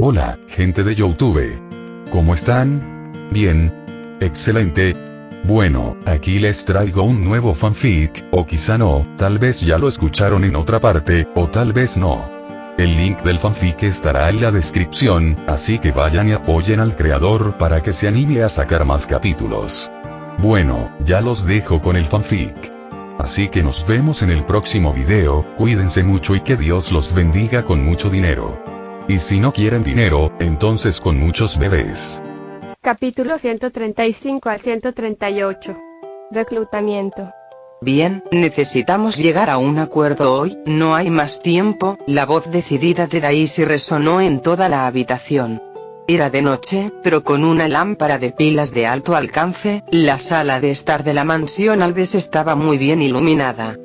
Hola, gente de YouTube. ¿Cómo están? Bien. Excelente. Bueno, aquí les traigo un nuevo fanfic, o quizá no, tal vez ya lo escucharon en otra parte, o tal vez no. El link del fanfic estará en la descripción, así que vayan y apoyen al creador para que se anime a sacar más capítulos. Bueno, ya los dejo con el fanfic. Así que nos vemos en el próximo video, cuídense mucho y que Dios los bendiga con mucho dinero. Y si no quieren dinero, entonces con muchos bebés. Capítulo 135 al 138. Reclutamiento. Bien, necesitamos llegar a un acuerdo hoy, no hay más tiempo. La voz decidida de Daisy resonó en toda la habitación. Era de noche, pero con una lámpara de pilas de alto alcance, la sala de estar de la mansión Alves estaba muy bien iluminada.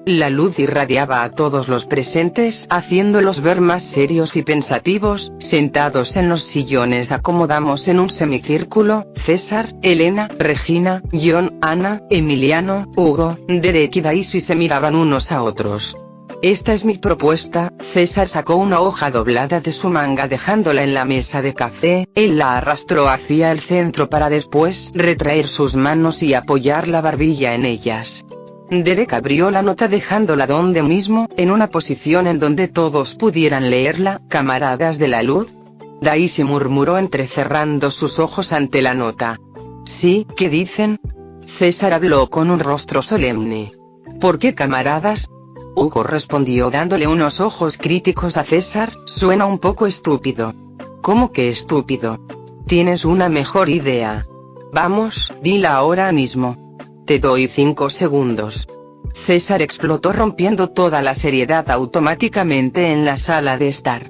La luz irradiaba a todos los presentes, haciéndolos ver más serios y pensativos. Sentados en los sillones acomodados en un semicírculo, César, Elena, Regina, John, Ana, Emiliano, Hugo, Derek y Daisy se miraban unos a otros. Esta es mi propuesta. César sacó una hoja doblada de su manga dejándola en la mesa de café. Él la arrastró hacia el centro para después retraer sus manos y apoyar la barbilla en ellas. Derek abrió la nota dejándola donde mismo, en una posición en donde todos pudieran leerla. ¿Camaradas de la luz? Daisy murmuró entrecerrando sus ojos ante la nota. Sí, ¿qué dicen? César habló con un rostro solemne. ¿Por qué camaradas? Hugo respondió dándole unos ojos críticos a César. Suena un poco estúpido. ¿Cómo que estúpido? Tienes una mejor idea. Vamos, dila ahora mismo. Te doy 5 segundos. César explotó rompiendo toda la seriedad automáticamente en la sala de estar.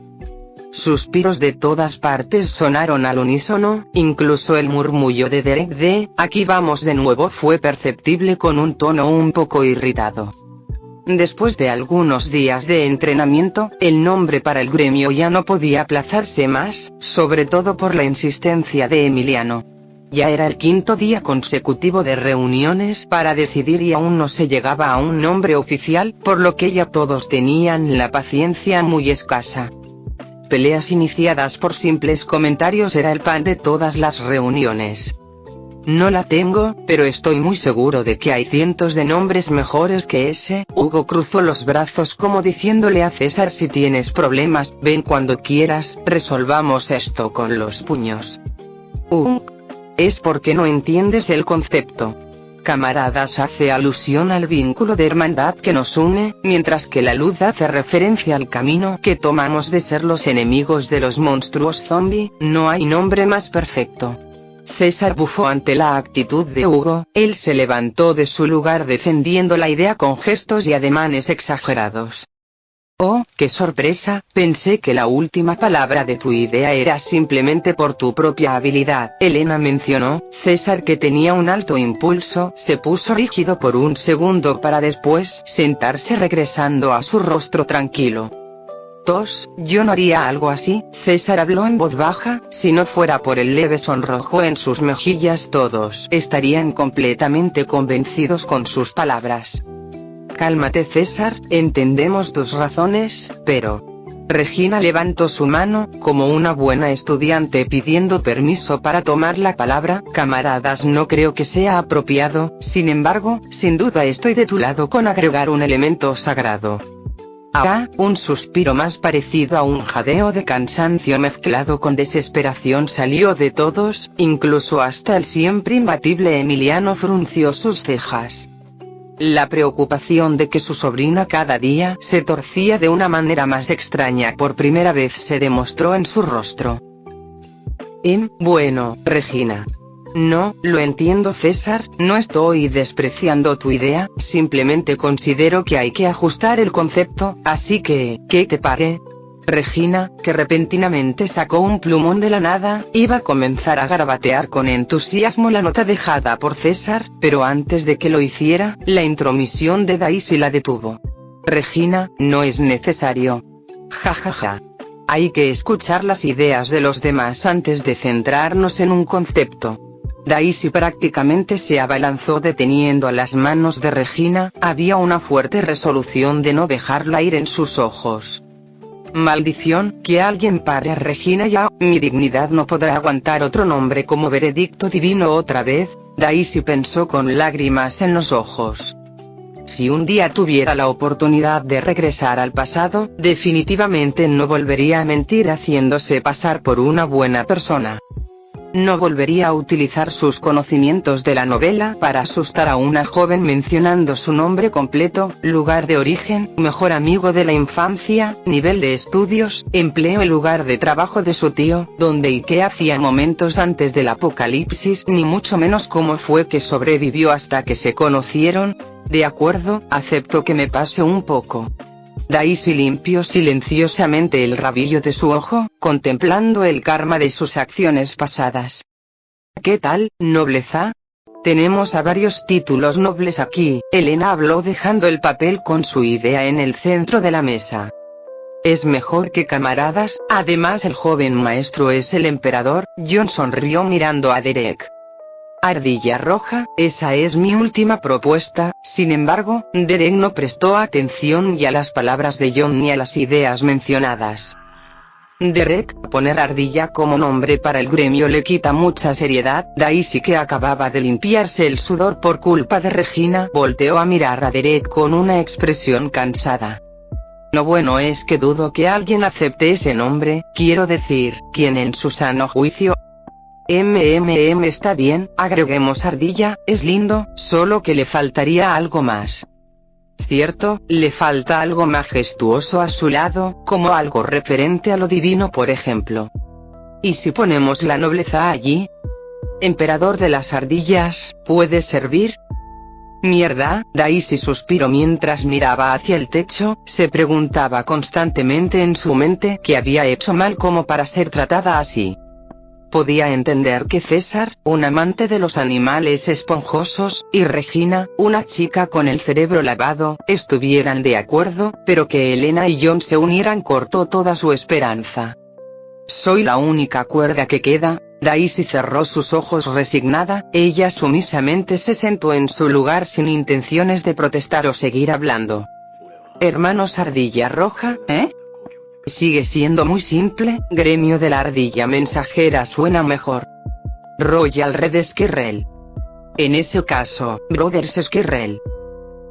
Suspiros de todas partes sonaron al unísono, incluso el murmullo de Derek de «aquí vamos de nuevo» fue perceptible con un tono un poco irritado. Después de algunos días de entrenamiento, el nombre para el gremio ya no podía aplazarse más, sobre todo por la insistencia de Emiliano. Ya era el 5º día consecutivo de reuniones para decidir y aún no se llegaba a un nombre oficial, por lo que ya todos tenían la paciencia muy escasa. Peleas iniciadas por simples comentarios era el pan de todas las reuniones. No la tengo, pero estoy muy seguro de que hay cientos de nombres mejores que ese. Hugo cruzó los brazos como diciéndole a César: si tienes problemas, ven cuando quieras, resolvamos esto con los puños. Es porque no entiendes el concepto. Camaradas hace alusión al vínculo de hermandad que nos une, mientras que la luz hace referencia al camino que tomamos de ser los enemigos de los monstruos zombie. No hay nombre más perfecto. César bufó ante la actitud de Hugo. Él se levantó de su lugar defendiendo la idea con gestos y ademanes exagerados. Oh, qué sorpresa, pensé que la última palabra de tu idea era simplemente por tu propia habilidad. Elena mencionó. César, que tenía un alto impulso, se puso rígido por un segundo para después sentarse regresando a su rostro tranquilo. Yo no haría algo así. César habló en voz baja. Si no fuera por el leve sonrojo en sus mejillas, todos estarían completamente convencidos con sus palabras. Cálmate, César, entendemos tus razones, pero... Regina levantó su mano, como una buena estudiante pidiendo permiso para tomar la palabra. Camaradas, no creo que sea apropiado, sin embargo, sin duda estoy de tu lado con agregar un elemento sagrado. Un suspiro más parecido a un jadeo de cansancio mezclado con desesperación salió de todos, incluso hasta el siempre imbatible Emiliano frunció sus cejas. La preocupación de que su sobrina cada día se torcía de una manera más extraña por primera vez se demostró en su rostro. Bueno, Regina. No, lo entiendo, César, no estoy despreciando tu idea, simplemente considero que hay que ajustar el concepto, así que, ¿qué te parece? Regina, que repentinamente sacó un plumón de la nada, iba a comenzar a garabatear con entusiasmo la nota dejada por César, pero antes de que lo hiciera, la intromisión de Daisy la detuvo. Regina, no es necesario. Ja. Hay que escuchar las ideas de los demás antes de centrarnos en un concepto. Daisy prácticamente se abalanzó deteniendo las manos de Regina. Había una fuerte resolución de no dejarla ir en sus ojos. Maldición, que alguien pare a Regina ya, mi dignidad no podrá aguantar otro nombre como veredicto divino otra vez. Daisy pensó con lágrimas en los ojos. Si un día tuviera la oportunidad de regresar al pasado, definitivamente no volvería a mentir haciéndose pasar por una buena persona. No volvería a utilizar sus conocimientos de la novela para asustar a una joven mencionando su nombre completo, lugar de origen, mejor amigo de la infancia, nivel de estudios, empleo y lugar de trabajo de su tío, dónde y qué hacía momentos antes del apocalipsis, ni mucho menos cómo fue que sobrevivió hasta que se conocieron. De acuerdo, acepto que me pase un poco. Daisy limpió silenciosamente el rabillo de su ojo, contemplando el karma de sus acciones pasadas. ¿Qué tal, nobleza? Tenemos a varios títulos nobles aquí, Elena habló dejando el papel con su idea en el centro de la mesa. Es mejor que camaradas, además el joven maestro es el emperador. John sonrió mirando a Derek. Ardilla roja, esa es mi última propuesta. Sin embargo, Derek no prestó atención ni a las palabras de John ni a las ideas mencionadas. Derek, poner ardilla como nombre para el gremio le quita mucha seriedad. Daisy, que acababa de limpiarse el sudor por culpa de Regina, volteó a mirar a Derek con una expresión cansada. Lo bueno es que dudo que alguien acepte ese nombre, quiero decir, quien en su sano juicio. Está bien, agreguemos ardilla, es lindo, solo que le faltaría algo más. Cierto, le falta algo majestuoso a su lado, como algo referente a lo divino por ejemplo. ¿Y si ponemos la nobleza allí? Emperador de las ardillas, ¿puede servir? Mierda, Daisy suspiró mientras miraba hacia el techo, se preguntaba constantemente en su mente qué había hecho mal como para ser tratada así. Podía entender que César, un amante de los animales esponjosos, y Regina, una chica con el cerebro lavado, estuvieran de acuerdo, pero que Elena y John se unieran cortó toda su esperanza. Soy la única cuerda que queda. Daisy cerró sus ojos resignada, ella sumisamente se sentó en su lugar sin intenciones de protestar o seguir hablando. Hermanos Ardilla Roja, ¿eh? Sigue siendo muy simple, gremio de la ardilla mensajera suena mejor. Royal Red Squirrel. En ese caso, Brothers Squirrel.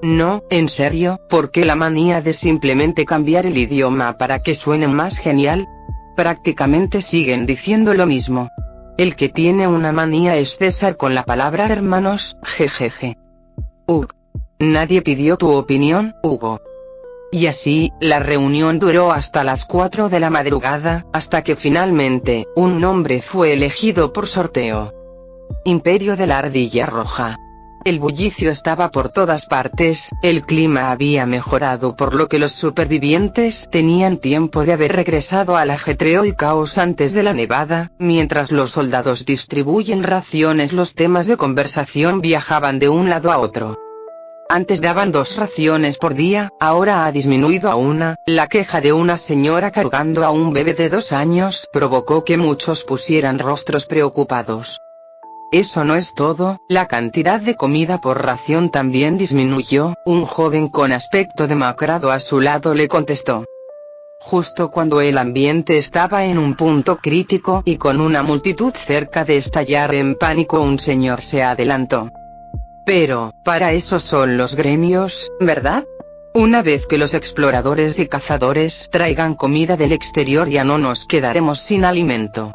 No, en serio, ¿por qué la manía de simplemente cambiar el idioma para que suene más genial? Prácticamente siguen diciendo lo mismo. El que tiene una manía es César con la palabra hermanos, jejeje. Nadie pidió tu opinión, Hugo. Y así, la reunión duró hasta las 4 de la madrugada, hasta que finalmente, un nombre fue elegido por sorteo. Imperio de la Ardilla Roja. El bullicio estaba por todas partes, el clima había mejorado por lo que los supervivientes tenían tiempo de haber regresado al ajetreo y caos antes de la nevada, mientras los soldados distribuyen raciones los temas de conversación viajaban de un lado a otro. Antes daban 2 raciones por día, ahora ha disminuido a 1, la queja de una señora cargando a un bebé de 2 años provocó que muchos pusieran rostros preocupados. Eso no es todo, la cantidad de comida por ración también disminuyó, un joven con aspecto demacrado a su lado le contestó. Justo cuando el ambiente estaba en un punto crítico y con una multitud cerca de estallar en pánico, un señor se adelantó. Pero, para eso son los gremios, ¿verdad? Una vez que los exploradores y cazadores traigan comida del exterior ya no nos quedaremos sin alimento.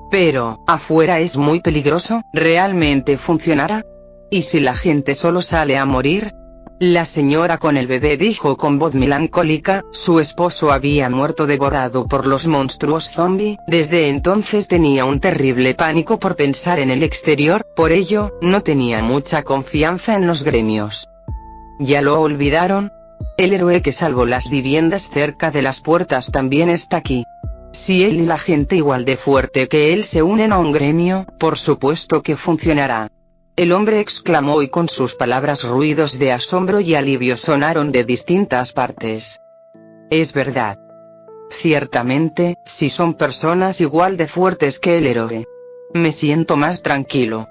Pero, afuera es muy peligroso, ¿realmente funcionará? ¿Y si la gente solo sale a morir? La señora con el bebé dijo con voz melancólica, su esposo había muerto devorado por los monstruos zombie, desde entonces tenía un terrible pánico por pensar en el exterior, por ello, no tenía mucha confianza en los gremios. ¿Ya lo olvidaron? El héroe que salvó las viviendas cerca de las puertas también está aquí. Si él y la gente igual de fuerte que él se unen a un gremio, por supuesto que funcionará. El hombre exclamó y con sus palabras ruidos de asombro y alivio sonaron de distintas partes. Es verdad. Ciertamente, si son personas igual de fuertes que el héroe. Me siento más tranquilo.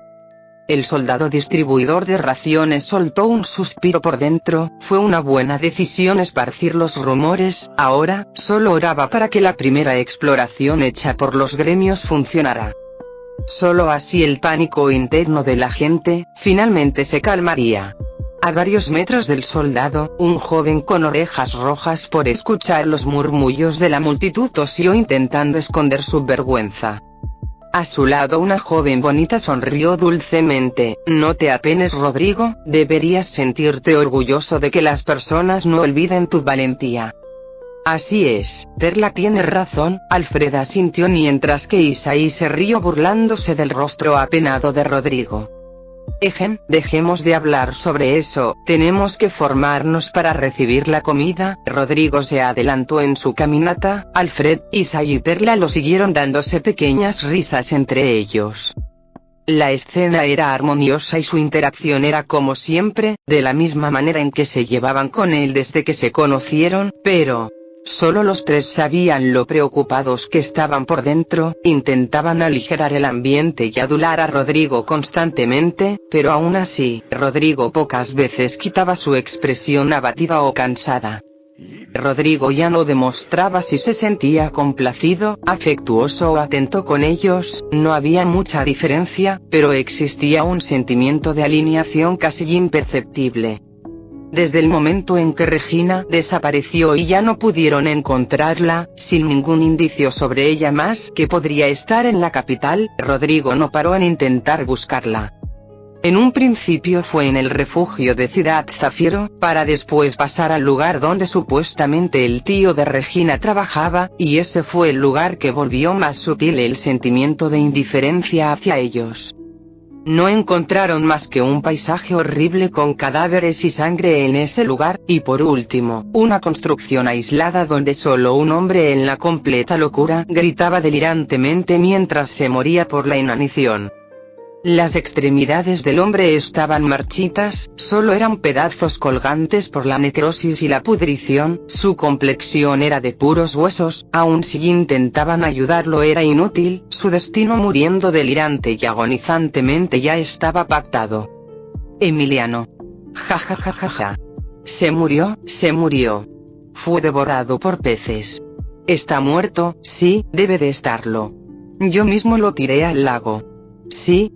El soldado distribuidor de raciones soltó un suspiro por dentro. Fue una buena decisión esparcir los rumores. Ahora, solo oraba para que la primera exploración hecha por los gremios funcionara. Solo así el pánico interno de la gente, finalmente se calmaría. A varios metros del soldado, un joven con orejas rojas por escuchar los murmullos de la multitud tosió intentando esconder su vergüenza. A su lado una joven bonita sonrió dulcemente. No te apenes, Rodrigo, deberías sentirte orgulloso de que las personas no olviden tu valentía. Así es, Perla tiene razón, Alfred asintió mientras que Isaí se rió burlándose del rostro apenado de Rodrigo. Dejemos de hablar sobre eso, tenemos que formarnos para recibir la comida. Rodrigo se adelantó en su caminata, Alfred, Isaí y Perla lo siguieron dándose pequeñas risas entre ellos. La escena era armoniosa y su interacción era como siempre, de la misma manera en que se llevaban con él desde que se conocieron, pero solo los tres sabían lo preocupados que estaban por dentro. Intentaban aligerar el ambiente y adular a Rodrigo constantemente, pero aún así, Rodrigo pocas veces quitaba su expresión abatida o cansada. Rodrigo ya no demostraba si se sentía complacido, afectuoso o atento con ellos. No había mucha diferencia, pero existía un sentimiento de alineación casi imperceptible. Desde el momento en que Regina desapareció y ya no pudieron encontrarla, sin ningún indicio sobre ella más que podría estar en la capital, Rodrigo no paró en intentar buscarla. En un principio fue en el refugio de Ciudad Zafiro, para después pasar al lugar donde supuestamente el tío de Regina trabajaba, y ese fue el lugar que volvió más sutil el sentimiento de indiferencia hacia ellos. No encontraron más que un paisaje horrible con cadáveres y sangre en ese lugar, y por último, una construcción aislada donde solo un hombre en la completa locura gritaba delirantemente mientras se moría por la inanición. Las extremidades del hombre estaban marchitas, solo eran pedazos colgantes por la necrosis y la pudrición. Su complexión era de puros huesos, aun si intentaban ayudarlo era inútil, su destino muriendo delirante y agonizantemente ya estaba pactado. Emiliano. Ja. Se murió. Fue devorado por peces. Está muerto, sí, debe de estarlo. Yo mismo lo tiré al lago. Sí,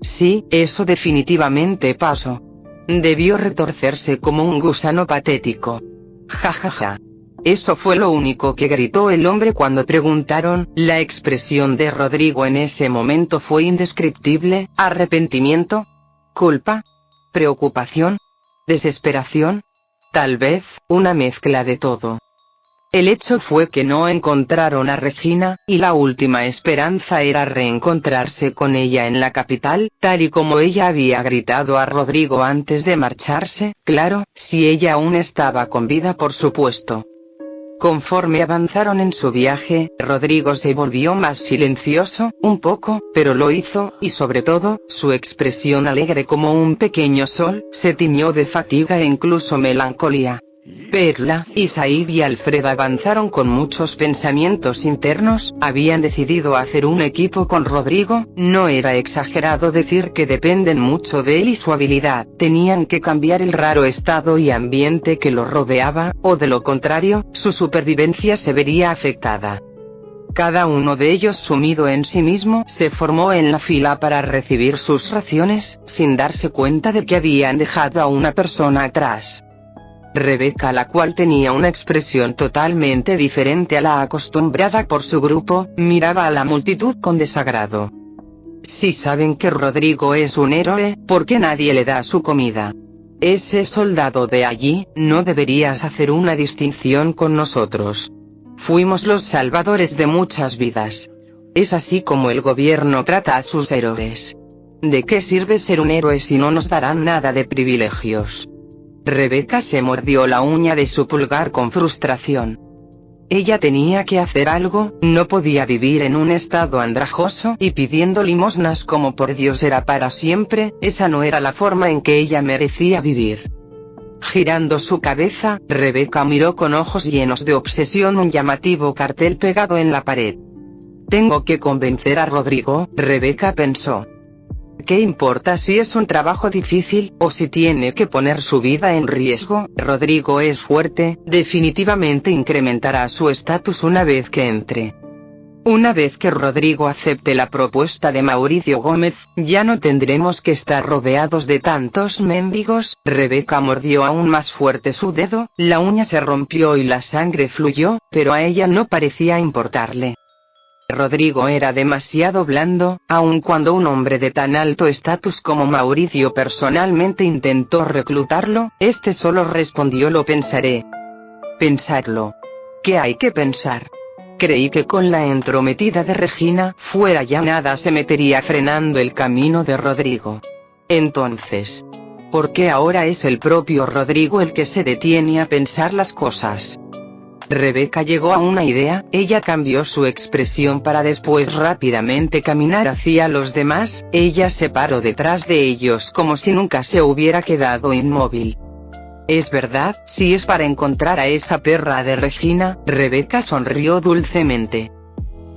eso definitivamente pasó. Debió retorcerse como un gusano patético. Ja. Eso fue lo único que gritó el hombre cuando preguntaron. La expresión de Rodrigo en ese momento fue indescriptible. Arrepentimiento, culpa, preocupación, desesperación, tal vez, una mezcla de todo. El hecho fue que no encontraron a Regina, y la última esperanza era reencontrarse con ella en la capital, tal y como ella había gritado a Rodrigo antes de marcharse, claro, si ella aún estaba con vida por supuesto. Conforme avanzaron en su viaje, Rodrigo se volvió más silencioso, un poco, pero lo hizo, y sobre todo, su expresión alegre como un pequeño sol, se tiñó de fatiga e incluso melancolía. Perla, Isaí y Alfred avanzaron con muchos pensamientos internos. Habían decidido hacer un equipo con Rodrigo. No era exagerado decir que dependen mucho de él y su habilidad. Tenían que cambiar el raro estado y ambiente que lo rodeaba, o de lo contrario, su supervivencia se vería afectada. Cada uno de ellos, sumido en sí mismo, se formó en la fila para recibir sus raciones, sin darse cuenta de que habían dejado a una persona atrás. Rebeca, la cual tenía una expresión totalmente diferente a la acostumbrada por su grupo, miraba a la multitud con desagrado. Si saben que Rodrigo es un héroe, ¿por qué nadie le da su comida? Ese soldado de allí, no deberías hacer una distinción con nosotros. Fuimos los salvadores de muchas vidas. Es así como el gobierno trata a sus héroes. ¿De qué sirve ser un héroe si no nos darán nada de privilegios? Rebeca se mordió la uña de su pulgar con frustración. Ella tenía que hacer algo, no podía vivir en un estado andrajoso y pidiendo limosnas como por Dios era para siempre. Esa no era la forma en que ella merecía vivir. Girando su cabeza, Rebeca miró con ojos llenos de obsesión un llamativo cartel pegado en la pared. Tengo que convencer a Rodrigo, Rebeca pensó. ¿Qué importa si es un trabajo difícil, o si tiene que poner su vida en riesgo? Rodrigo es fuerte, definitivamente incrementará su estatus una vez que entre. Una vez que Rodrigo acepte la propuesta de Mauricio Gómez, ya no tendremos que estar rodeados de tantos mendigos. Rebeca mordió aún más fuerte su dedo, la uña se rompió y la sangre fluyó, pero a ella no parecía importarle. Rodrigo era demasiado blando, aun cuando un hombre de tan alto estatus como Mauricio personalmente intentó reclutarlo, este solo respondió: lo pensaré. Pensarlo. ¿Qué hay que pensar? Creí que con la entrometida de Regina fuera ya nada se metería frenando el camino de Rodrigo. Entonces, ¿por qué ahora es el propio Rodrigo el que se detiene a pensar las cosas? Rebeca llegó a una idea, ella cambió su expresión para después rápidamente caminar hacia los demás, ella se paró detrás de ellos como si nunca se hubiera quedado inmóvil. Es verdad, si es para encontrar a esa perra de Regina, Rebeca sonrió dulcemente.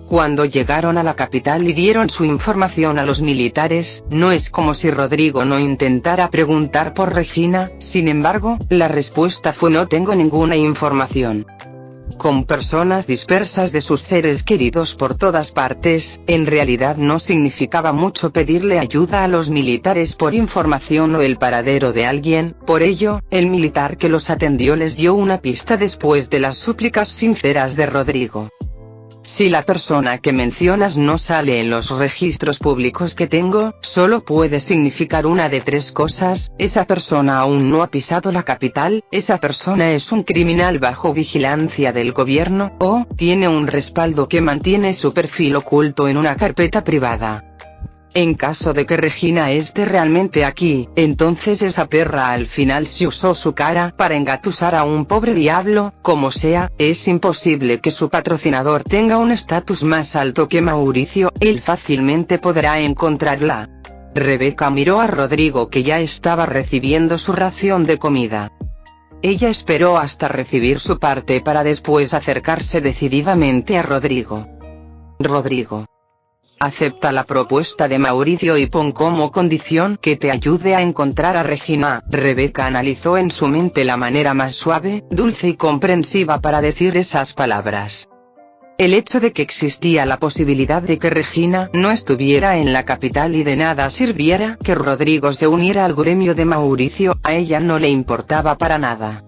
Cuando llegaron a la capital y dieron su información a los militares, no es como si Rodrigo no intentara preguntar por Regina, sin embargo, la respuesta fue: no tengo ninguna información. Con personas dispersas de sus seres queridos por todas partes, en realidad no significaba mucho pedirle ayuda a los militares por información o el paradero de alguien, por ello, el militar que los atendió les dio una pista después de las súplicas sinceras de Rodrigo. Si la persona que mencionas no sale en los registros públicos que tengo, solo puede significar una de tres cosas: esa persona aún no ha pisado la capital, esa persona es un criminal bajo vigilancia del gobierno, o tiene un respaldo que mantiene su perfil oculto en una carpeta privada. En caso de que Regina esté realmente aquí, entonces esa perra al final sí usó su cara para engatusar a un pobre diablo. Como sea, es imposible que su patrocinador tenga un estatus más alto que Mauricio, él fácilmente podrá encontrarla. Rebeca miró a Rodrigo, que ya estaba recibiendo su ración de comida. Ella esperó hasta recibir su parte para después acercarse decididamente a Rodrigo. Rodrigo, acepta la propuesta de Mauricio y pon como condición que te ayude a encontrar a Regina. Rebeca analizó en su mente la manera más suave, dulce y comprensiva para decir esas palabras. El hecho de que existía la posibilidad de que Regina no estuviera en la capital y de nada sirviera que Rodrigo se uniera al gremio de Mauricio, a ella no le importaba para nada.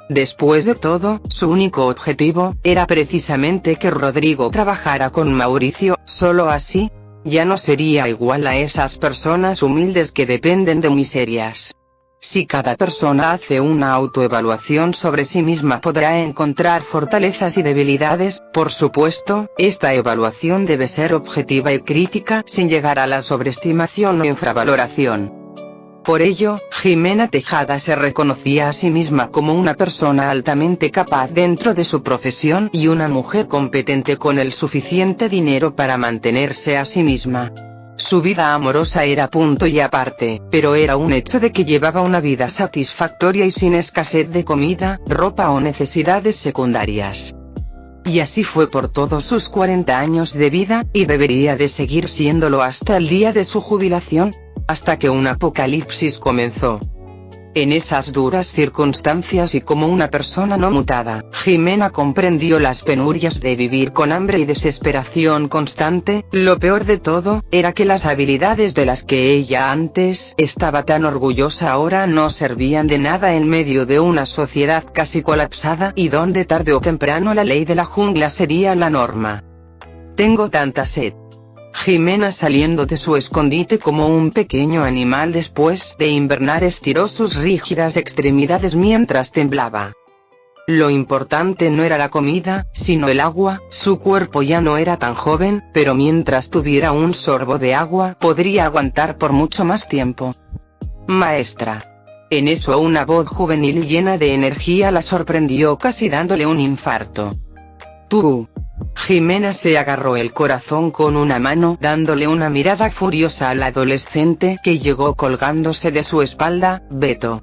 Después de todo, su único objetivo era precisamente que Rodrigo trabajara con Mauricio. Solo así, ya no sería igual a esas personas humildes que dependen de miserias. Si cada persona hace una autoevaluación sobre sí misma, podrá encontrar fortalezas y debilidades. Por supuesto, esta evaluación debe ser objetiva y crítica, sin llegar a la sobreestimación o infravaloración. Por ello, Jimena Tejada se reconocía a sí misma como una persona altamente capaz dentro de su profesión y una mujer competente con el suficiente dinero para mantenerse a sí misma. Su vida amorosa era punto y aparte, pero era un hecho de que llevaba una vida satisfactoria y sin escasez de comida, ropa o necesidades secundarias. Y así fue por todos sus 40 años de vida, y debería de seguir siéndolo hasta el día de su jubilación, hasta que un apocalipsis comenzó. En esas duras circunstancias y como una persona no mutada, Jimena comprendió las penurias de vivir con hambre y desesperación constante. Lo peor de todo, era que las habilidades de las que ella antes estaba tan orgullosa ahora no servían de nada en medio de una sociedad casi colapsada y donde tarde o temprano la ley de la jungla sería la norma. Tengo tanta sed. Jimena, saliendo de su escondite como un pequeño animal después de invernar, estiró sus rígidas extremidades mientras temblaba. Lo importante no era la comida, sino el agua. Su cuerpo ya no era tan joven, pero mientras tuviera un sorbo de agua, podría aguantar por mucho más tiempo. Maestra. En eso una voz juvenil y llena de energía la sorprendió, casi dándole un infarto. Tú. Jimena se agarró el corazón con una mano, dándole una mirada furiosa al adolescente que llegó colgándose de su espalda. Beto.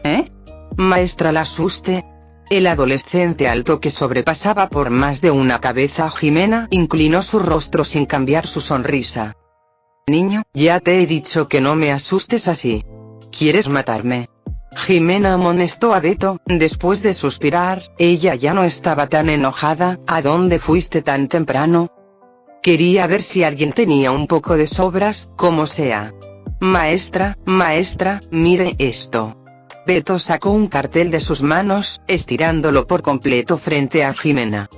¿Eh? Maestra, la asuste. El adolescente alto, que sobrepasaba por más de una cabeza a Jimena, inclinó su rostro sin cambiar su sonrisa. Niño, ya te he dicho que no me asustes así. ¿Quieres matarme? Jimena amonestó a Beto. Después de suspirar, ella ya no estaba tan enojada. ¿A dónde fuiste tan temprano? Quería ver si alguien tenía un poco de sobras, como sea. Maestra, mire esto. Beto sacó un cartel de sus manos, estirándolo por completo frente a Jimena.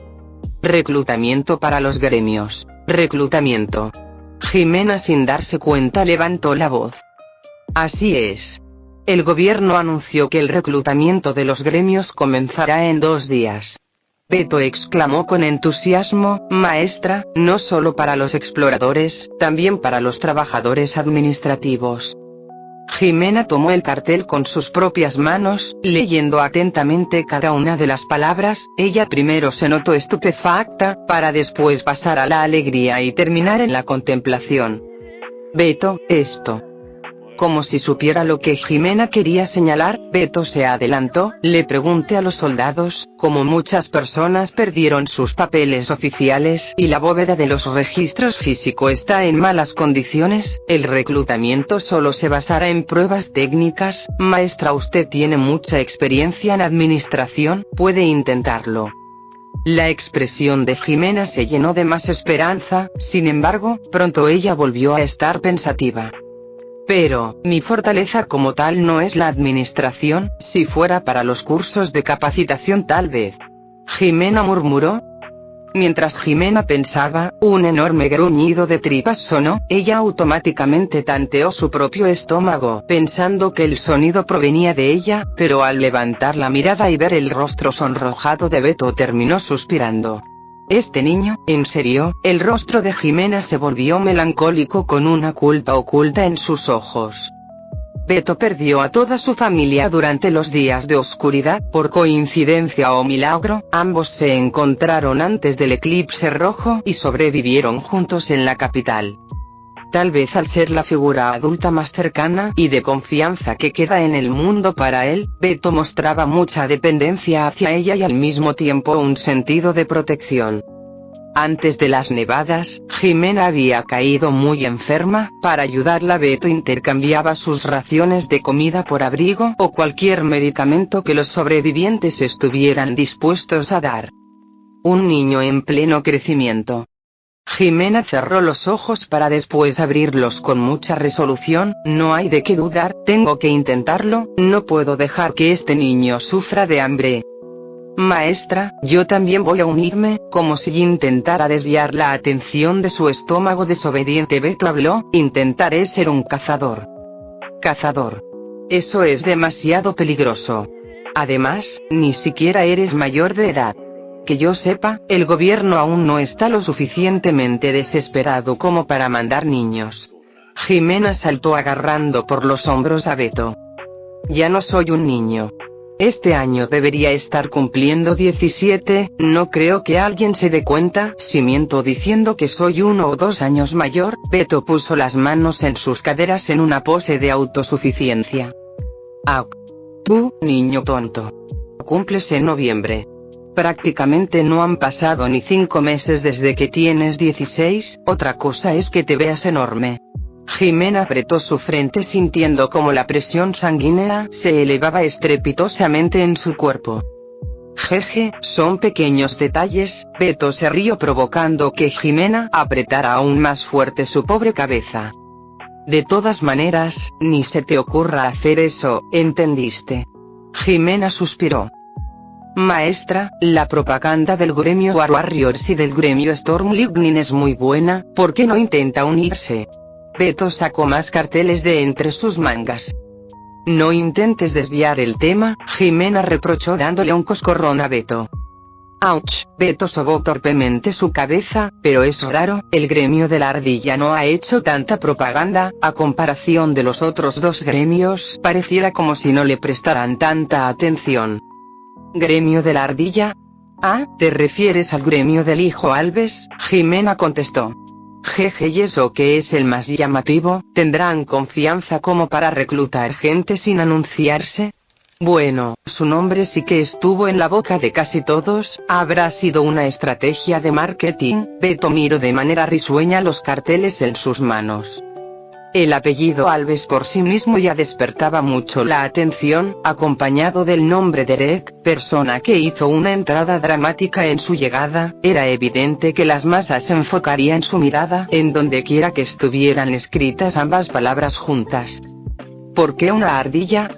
Reclutamiento para los gremios. Reclutamiento. Jimena, sin darse cuenta, levantó la voz. Así es. El gobierno anunció que el reclutamiento de los gremios comenzará en 2 días. Beto exclamó con entusiasmo. Maestra, no solo para los exploradores, también para los trabajadores administrativos. Jimena tomó el cartel con sus propias manos, leyendo atentamente cada una de las palabras. Ella primero se notó estupefacta, para después pasar a la alegría y terminar en la contemplación. Beto, esto. Como si supiera lo que Jimena quería señalar, Beto se adelantó. Le pregunté a los soldados, como muchas personas perdieron sus papeles oficiales y la bóveda de los registros físicos está en malas condiciones, el reclutamiento solo se basará en pruebas técnicas. Maestra, usted tiene mucha experiencia en administración, puede intentarlo. La expresión de Jimena se llenó de más esperanza. Sin embargo, pronto ella volvió a estar pensativa. Pero, mi fortaleza como tal no es la administración. Si fuera para los cursos de capacitación tal vez. Jimena murmuró. Mientras Jimena pensaba, un enorme gruñido de tripas sonó. Ella automáticamente tanteó su propio estómago, pensando que el sonido provenía de ella, pero al levantar la mirada y ver el rostro sonrojado de Beto terminó suspirando. Este niño, ¿en serio? El rostro de Jimena se volvió melancólico con una culpa oculta en sus ojos. Beto perdió a toda su familia durante los días de oscuridad. Por coincidencia o milagro, ambos se encontraron antes del eclipse rojo y sobrevivieron juntos en la capital. Tal vez al ser la figura adulta más cercana y de confianza que queda en el mundo para él, Beto mostraba mucha dependencia hacia ella y al mismo tiempo un sentido de protección. Antes de las nevadas, Jimena había caído muy enferma. Para ayudarla, Beto intercambiaba sus raciones de comida por abrigo o cualquier medicamento que los sobrevivientes estuvieran dispuestos a dar. Un niño en pleno crecimiento. Jimena cerró los ojos para después abrirlos con mucha resolución. No hay de qué dudar, tengo que intentarlo, no puedo dejar que este niño sufra de hambre. Maestra, yo también voy a unirme. Como si intentara desviar la atención de su estómago desobediente, Beto habló. Intentaré ser un cazador. Cazador. Eso es demasiado peligroso. Además, ni siquiera eres mayor de edad. Que yo sepa, el gobierno aún no está lo suficientemente desesperado como para mandar niños. Jimena saltó agarrando por los hombros a Beto. Ya no soy un niño. Este año debería estar cumpliendo 17, no creo que alguien se dé cuenta si miento diciendo que soy 1 o 2 años mayor. Beto puso las manos en sus caderas en una pose de autosuficiencia. Ah, tú, niño tonto. Cumples en noviembre. Prácticamente no han pasado ni 5 meses desde que tienes 16, otra cosa es que te veas enorme. Jimena apretó su frente sintiendo como la presión sanguínea se elevaba estrepitosamente en su cuerpo. Jeje, son pequeños detalles. Beto se rió provocando que Jimena apretara aún más fuerte su pobre cabeza. De todas maneras, ni se te ocurra hacer eso, ¿entendiste? Jimena suspiró. Maestra, la propaganda del gremio War Warriors y del gremio Storm Lightning es muy buena, ¿por qué no intenta unirse? Beto sacó más carteles de entre sus mangas. No intentes desviar el tema, Jimena reprochó dándole un coscorrón a Beto. Ouch, Beto sobó torpemente su cabeza, pero es raro, el gremio de la ardilla no ha hecho tanta propaganda, a comparación de los otros 2 gremios, pareciera como si no le prestaran tanta atención. ¿Gremio de la ardilla? Ah, ¿te refieres al gremio del hijo Alves? Jimena contestó. Jeje, ¿y eso que es el más llamativo? ¿Tendrán confianza como para reclutar gente sin anunciarse? Bueno, su nombre sí que estuvo en la boca de casi todos, habrá sido una estrategia de marketing. Beto miró de manera risueña los carteles en sus manos. El apellido Alves por sí mismo ya despertaba mucho la atención, acompañado del nombre Derek, persona que hizo una entrada dramática en su llegada. Era evidente que las masas enfocarían su mirada en donde quiera que estuvieran escritas ambas palabras juntas. ¿Por qué una ardilla?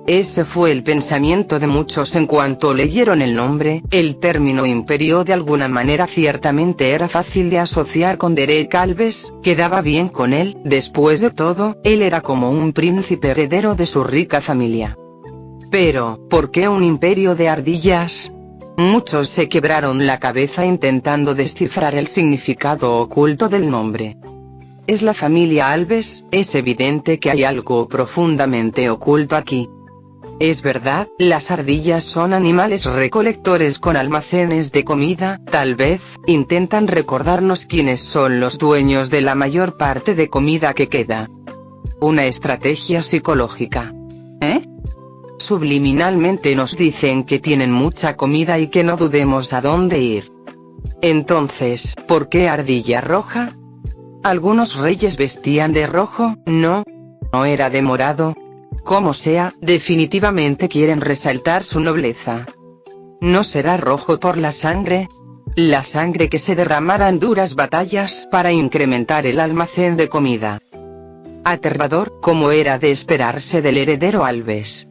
Ese fue el pensamiento de muchos en cuanto leyeron el nombre. El término imperio de alguna manera ciertamente era fácil de asociar con Derek Alves, quedaba bien con él. Después de todo, él era como un príncipe heredero de su rica familia. Pero, ¿por qué un imperio de ardillas? Muchos se quebraron la cabeza intentando descifrar el significado oculto del nombre. Es la familia Alves, es evidente que hay algo profundamente oculto aquí. Es verdad, las ardillas son animales recolectores con almacenes de comida, tal vez, intentan recordarnos quiénes son los dueños de la mayor parte de comida que queda. Una estrategia psicológica. Subliminalmente nos dicen que tienen mucha comida y que no dudemos a dónde ir. Entonces, ¿por qué ardilla roja? Algunos reyes vestían de rojo, ¿no era de morado? Como sea, definitivamente quieren resaltar su nobleza. ¿No será rojo por la sangre? La sangre que se derramara en duras batallas para incrementar el almacén de comida. Aterrador, como era de esperarse del heredero Alves.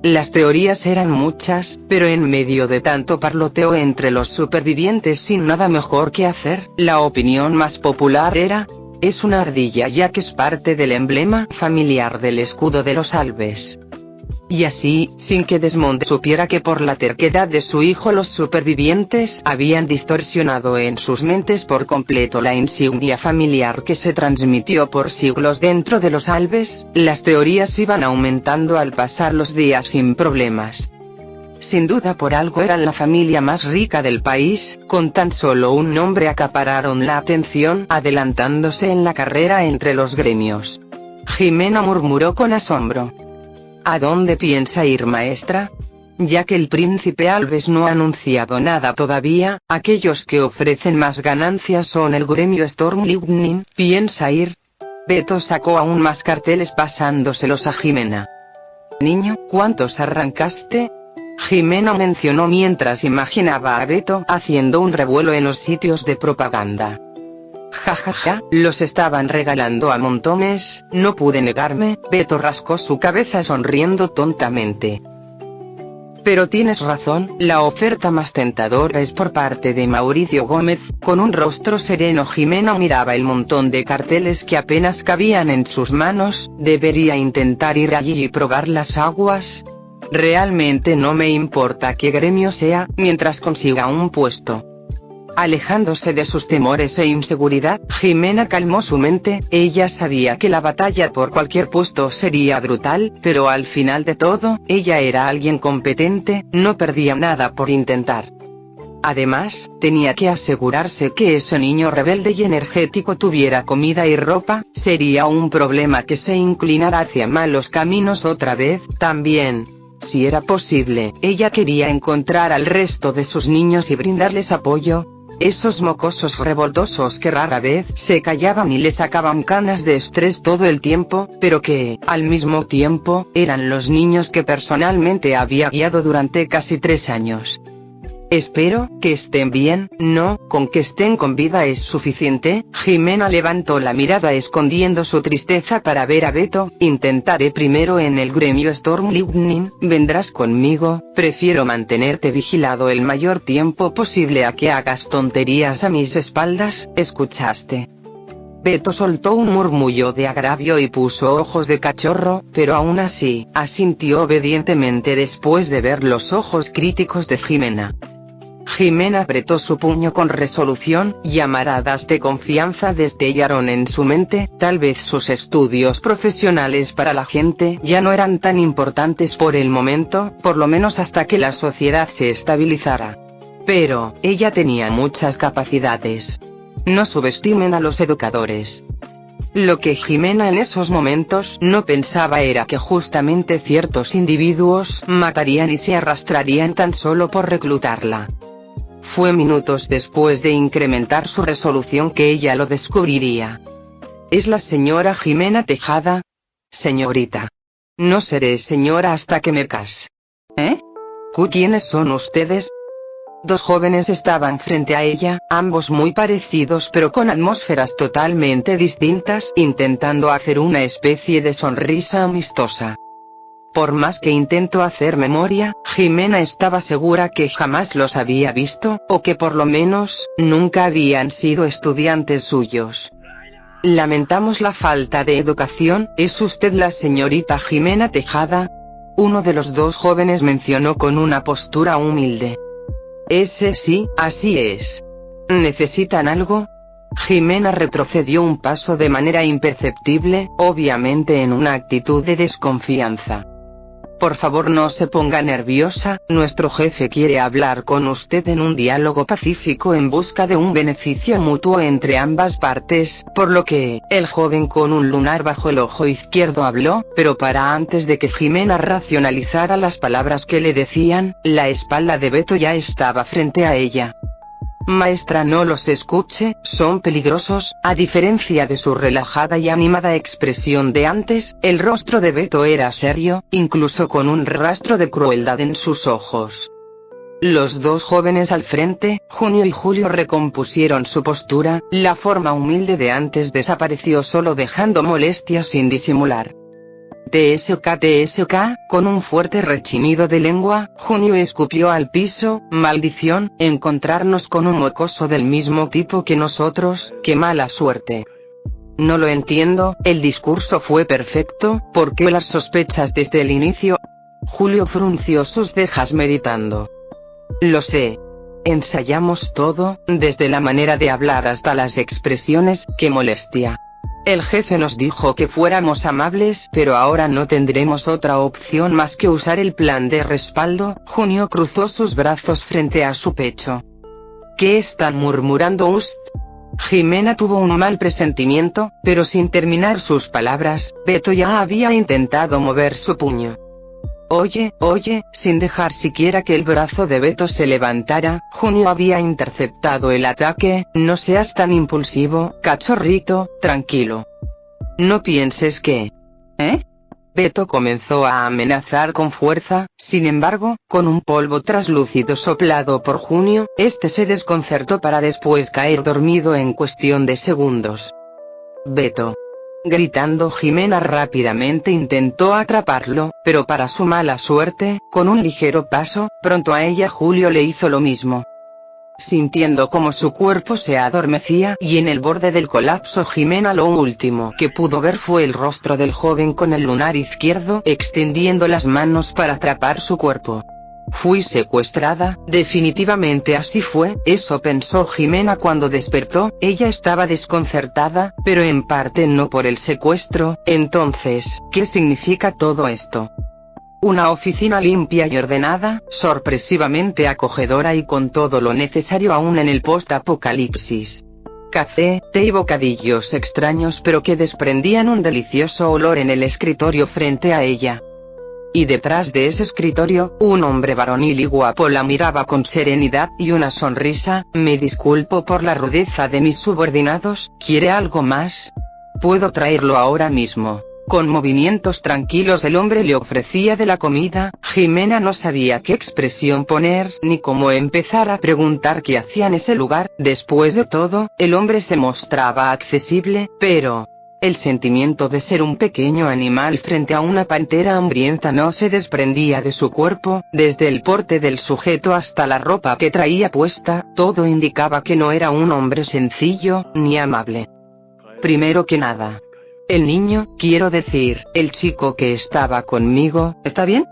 Las teorías eran muchas, pero en medio de tanto parloteo entre los supervivientes sin nada mejor que hacer, la opinión más popular era: es una ardilla ya que es parte del emblema familiar del escudo de los Alves. Y así, sin que Desmond supiera que por la terquedad de su hijo los supervivientes habían distorsionado en sus mentes por completo la insignia familiar que se transmitió por siglos dentro de los Alves, las teorías iban aumentando al pasar los días sin problemas. Sin duda por algo eran la familia más rica del país, con tan solo un nombre acapararon la atención, adelantándose en la carrera entre los gremios. Jimena murmuró con asombro. ¿A dónde piensa ir, maestra? Ya que el príncipe Alves no ha anunciado nada todavía, aquellos que ofrecen más ganancias son el gremio Storm Lightning. ¿Piensa ir? Beto sacó aún más carteles pasándoselos a Jimena. Niño, ¿cuántos arrancaste? Jimena mencionó mientras imaginaba a Beto haciendo un revuelo en los sitios de propaganda. Jajaja, los estaban regalando a montones, no pude negarme. Beto rascó su cabeza sonriendo tontamente. Pero tienes razón, la oferta más tentadora es por parte de Mauricio Gómez. Con un rostro sereno Jimena miraba el montón de carteles que apenas cabían en sus manos. ¿Debería intentar ir allí y probar las aguas? Realmente no me importa qué gremio sea, mientras consiga un puesto. Alejándose de sus temores e inseguridad, Jimena calmó su mente. Ella sabía que la batalla por cualquier puesto sería brutal, pero al final de todo, ella era alguien competente, no perdía nada por intentar. Además, tenía que asegurarse que ese niño rebelde y energético tuviera comida y ropa. Sería un problema que se inclinara hacia malos caminos otra vez. También, si era posible, ella quería encontrar al resto de sus niños y brindarles apoyo. Esos mocosos revoltosos que rara vez se callaban y le sacaban canas de estrés todo el tiempo, pero que, al mismo tiempo, eran los niños que personalmente había guiado durante casi 3 años. Espero que estén bien. No, con que estén con vida es suficiente. Jimena levantó la mirada escondiendo su tristeza para ver a Beto. Intentaré primero en el gremio Storm Lightning. ¿Vendrás conmigo? Prefiero mantenerte vigilado el mayor tiempo posible a que hagas tonterías a mis espaldas. ¿Escuchaste? Beto soltó un murmullo de agravio y puso ojos de cachorro, pero aún así, asintió obedientemente después de ver los ojos críticos de Jimena. Jimena apretó su puño con resolución. Llamaradas de confianza destellaron en su mente. Tal vez sus estudios profesionales para la gente ya no eran tan importantes por el momento, por lo menos hasta que la sociedad se estabilizara. Pero, ella tenía muchas capacidades. No subestimen a los educadores. Lo que Jimena en esos momentos no pensaba era que justamente ciertos individuos matarían y se arrastrarían tan solo por reclutarla. Fue minutos después de incrementar su resolución que ella lo descubriría. ¿Es la señora Jimena Tejada? Señorita. No seré señora hasta que me case. ¿Eh? ¿Quiénes son ustedes? Dos jóvenes estaban frente a ella, ambos muy parecidos pero con atmósferas totalmente distintas, intentando hacer una especie de sonrisa amistosa. Por más que intentó hacer memoria, Jimena estaba segura que jamás los había visto, o que por lo menos, nunca habían sido estudiantes suyos. Lamentamos la falta de educación. ¿Es usted la señorita Jimena Tejada? Uno de los dos jóvenes mencionó con una postura humilde. Ese sí, así es. ¿Necesitan algo? Jimena retrocedió un paso de manera imperceptible, obviamente en una actitud de desconfianza. Por favor, no se ponga nerviosa, nuestro jefe quiere hablar con usted en un diálogo pacífico en busca de un beneficio mutuo entre ambas partes, por lo que, el joven con un lunar bajo el ojo izquierdo habló, pero para antes de que Jimena racionalizara las palabras que le decían, la espalda de Beto ya estaba frente a ella. Maestra, no los escuche, son peligrosos. A diferencia de su relajada y animada expresión de antes, el rostro de Beto era serio, incluso con un rastro de crueldad en sus ojos. Los dos jóvenes al frente, Junio y Julio, recompusieron su postura, la forma humilde de antes desapareció solo dejando molestia sin disimular. TSK, con un fuerte rechinido de lengua, Junio escupió al piso. Maldición, encontrarnos con un mocoso del mismo tipo que nosotros, qué mala suerte. No lo entiendo, el discurso fue perfecto, ¿por qué las sospechas desde el inicio? Julio frunció sus cejas meditando. Lo sé. Ensayamos todo, desde la manera de hablar hasta las expresiones, qué molestia. El jefe nos dijo que fuéramos amables, pero ahora no tendremos otra opción más que usar el plan de respaldo. Junio cruzó sus brazos frente a su pecho. ¿Qué están murmurando usted? Jimena tuvo un mal presentimiento, pero sin terminar sus palabras, Beto ya había intentado mover su puño. Oye, sin dejar siquiera que el brazo de Beto se levantara, Junio había interceptado el ataque. No seas tan impulsivo, cachorrito, tranquilo. No pienses que... Beto comenzó a amenazar con fuerza, sin embargo, con un polvo traslúcido soplado por Junio, este se desconcertó para después caer dormido en cuestión de segundos. Beto. Gritando, Jimena rápidamente intentó atraparlo, pero para su mala suerte, con un ligero paso, pronto a ella Julio le hizo lo mismo. Sintiendo como su cuerpo se adormecía y en el borde del colapso, Jimena lo último que pudo ver fue el rostro del joven con el lunar izquierdo extendiendo las manos para atrapar su cuerpo. Fui secuestrada, definitivamente así fue, eso pensó Jimena cuando despertó. Ella estaba desconcertada, pero en parte no por el secuestro. Entonces, ¿qué significa todo esto? Una oficina limpia y ordenada, sorpresivamente acogedora y con todo lo necesario aún en el post-apocalipsis. Café, té y bocadillos extraños pero que desprendían un delicioso olor en el escritorio frente a ella. Y detrás de ese escritorio, un hombre varonil y guapo la miraba con serenidad y una sonrisa. Me disculpo por la rudeza de mis subordinados, ¿quiere algo más? Puedo traerlo ahora mismo. Con movimientos tranquilos el hombre le ofrecía de la comida. Jimena no sabía qué expresión poner, ni cómo empezar a preguntar qué hacía en ese lugar. Después de todo, el hombre se mostraba accesible, pero... el sentimiento de ser un pequeño animal frente a una pantera hambrienta no se desprendía de su cuerpo. Desde el porte del sujeto hasta la ropa que traía puesta, todo indicaba que no era un hombre sencillo, ni amable. Primero que nada, el niño, quiero decir, el chico que estaba conmigo, ¿está bien?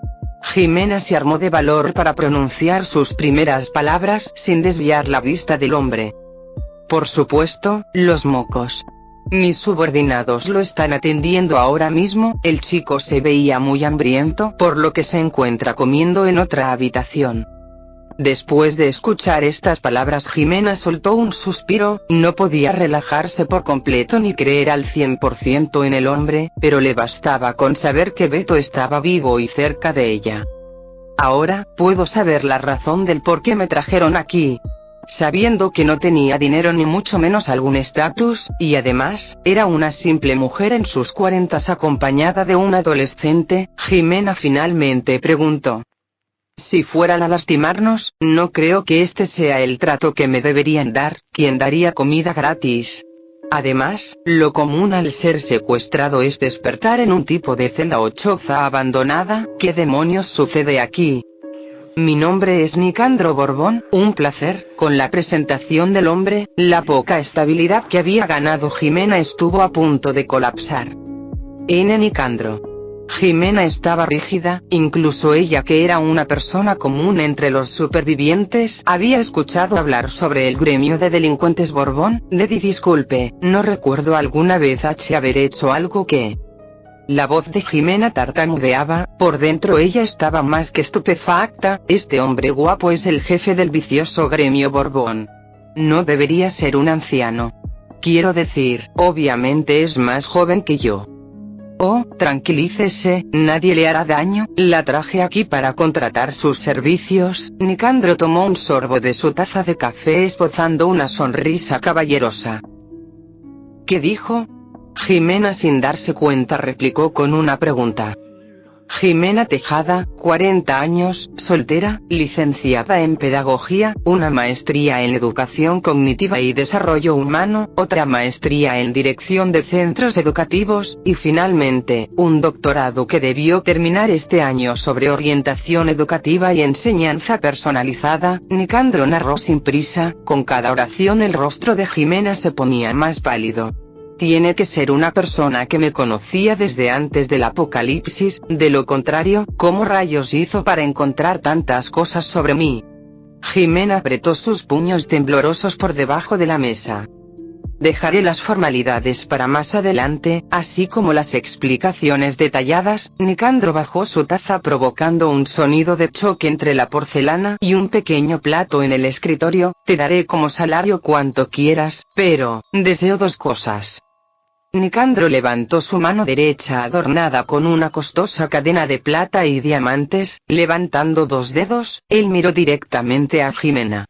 Jimena se armó de valor para pronunciar sus primeras palabras sin desviar la vista del hombre. Por supuesto, los mocos. Mis subordinados lo están atendiendo ahora mismo. El chico se veía muy hambriento, por lo que se encuentra comiendo en otra habitación. Después de escuchar estas palabras, Jimena soltó un suspiro. No podía relajarse por completo ni creer al 100% en el hombre, pero le bastaba con saber que Beto estaba vivo y cerca de ella. Ahora, puedo saber la razón del por qué me trajeron aquí. sabiendo que no tenía dinero ni mucho menos algún estatus, y además, era una simple mujer en sus 40s acompañada de un adolescente. Jimena finalmente preguntó: si fueran a lastimarnos, no creo que este sea el trato que me deberían dar. ¿Quién daría comida gratis? Además, lo común al ser secuestrado es despertar en un tipo de celda o choza abandonada. ¿Qué demonios sucede aquí? Mi nombre es Nicandro Borbón, un placer. Con la presentación del hombre, la poca estabilidad que había ganado Jimena estuvo a punto de colapsar. Nicandro. Jimena estaba rígida, incluso ella, que era una persona común entre los supervivientes, había escuchado hablar sobre el gremio de delincuentes Borbón. Disculpe, no recuerdo alguna vez haber hecho algo que... La voz de Jimena tartamudeaba, por dentro ella estaba más que estupefacta. Este hombre guapo es el jefe del vicioso gremio Borbón. No debería ser un anciano. Quiero decir, obviamente es más joven que yo. Oh, tranquilícese, nadie le hará daño, la traje aquí para contratar sus servicios. Nicandro tomó un sorbo de su taza de café esbozando una sonrisa caballerosa. ¿Qué dijo? Jimena, sin darse cuenta, replicó con una pregunta. Jimena Tejada, 40 años, soltera, licenciada en pedagogía, una maestría en educación cognitiva y desarrollo humano, otra maestría en dirección de centros educativos, y finalmente, un doctorado que debió terminar este año sobre orientación educativa y enseñanza personalizada. Nicandro narró sin prisa, con cada oración el rostro de Jimena se ponía más pálido. Tiene que ser una persona que me conocía desde antes del apocalipsis, de lo contrario, ¿cómo rayos hizo para encontrar tantas cosas sobre mí? Jimena apretó sus puños temblorosos por debajo de la mesa. Dejaré las formalidades para más adelante, así como las explicaciones detalladas. Nicandro bajó su taza provocando un sonido de choque entre la porcelana y un pequeño plato en el escritorio. Te daré como salario cuanto quieras, pero, deseo dos cosas. Nicandro levantó su mano derecha adornada con una costosa cadena de plata y diamantes. Levantando dos dedos, él miró directamente a Jimena.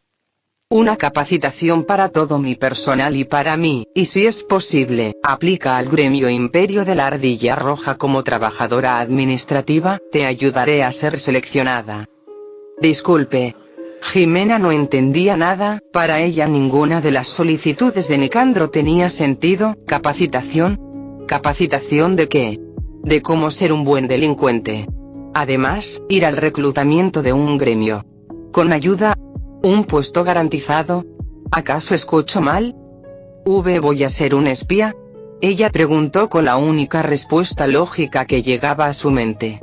Una capacitación para todo mi personal y para mí, y si es posible, aplica al gremio Imperio de la Ardilla Roja como trabajadora administrativa. Te ayudaré a ser seleccionada. Disculpe. Jimena no entendía nada, para ella ninguna de las solicitudes de Nicandro tenía sentido. ¿Capacitación? ¿Capacitación de qué? De cómo ser un buen delincuente. Además, ir al reclutamiento de un gremio. Con ayuda. ¿Un puesto garantizado? ¿Acaso escucho mal? ¿Voy a ser un espía? Ella preguntó con la única respuesta lógica que llegaba a su mente.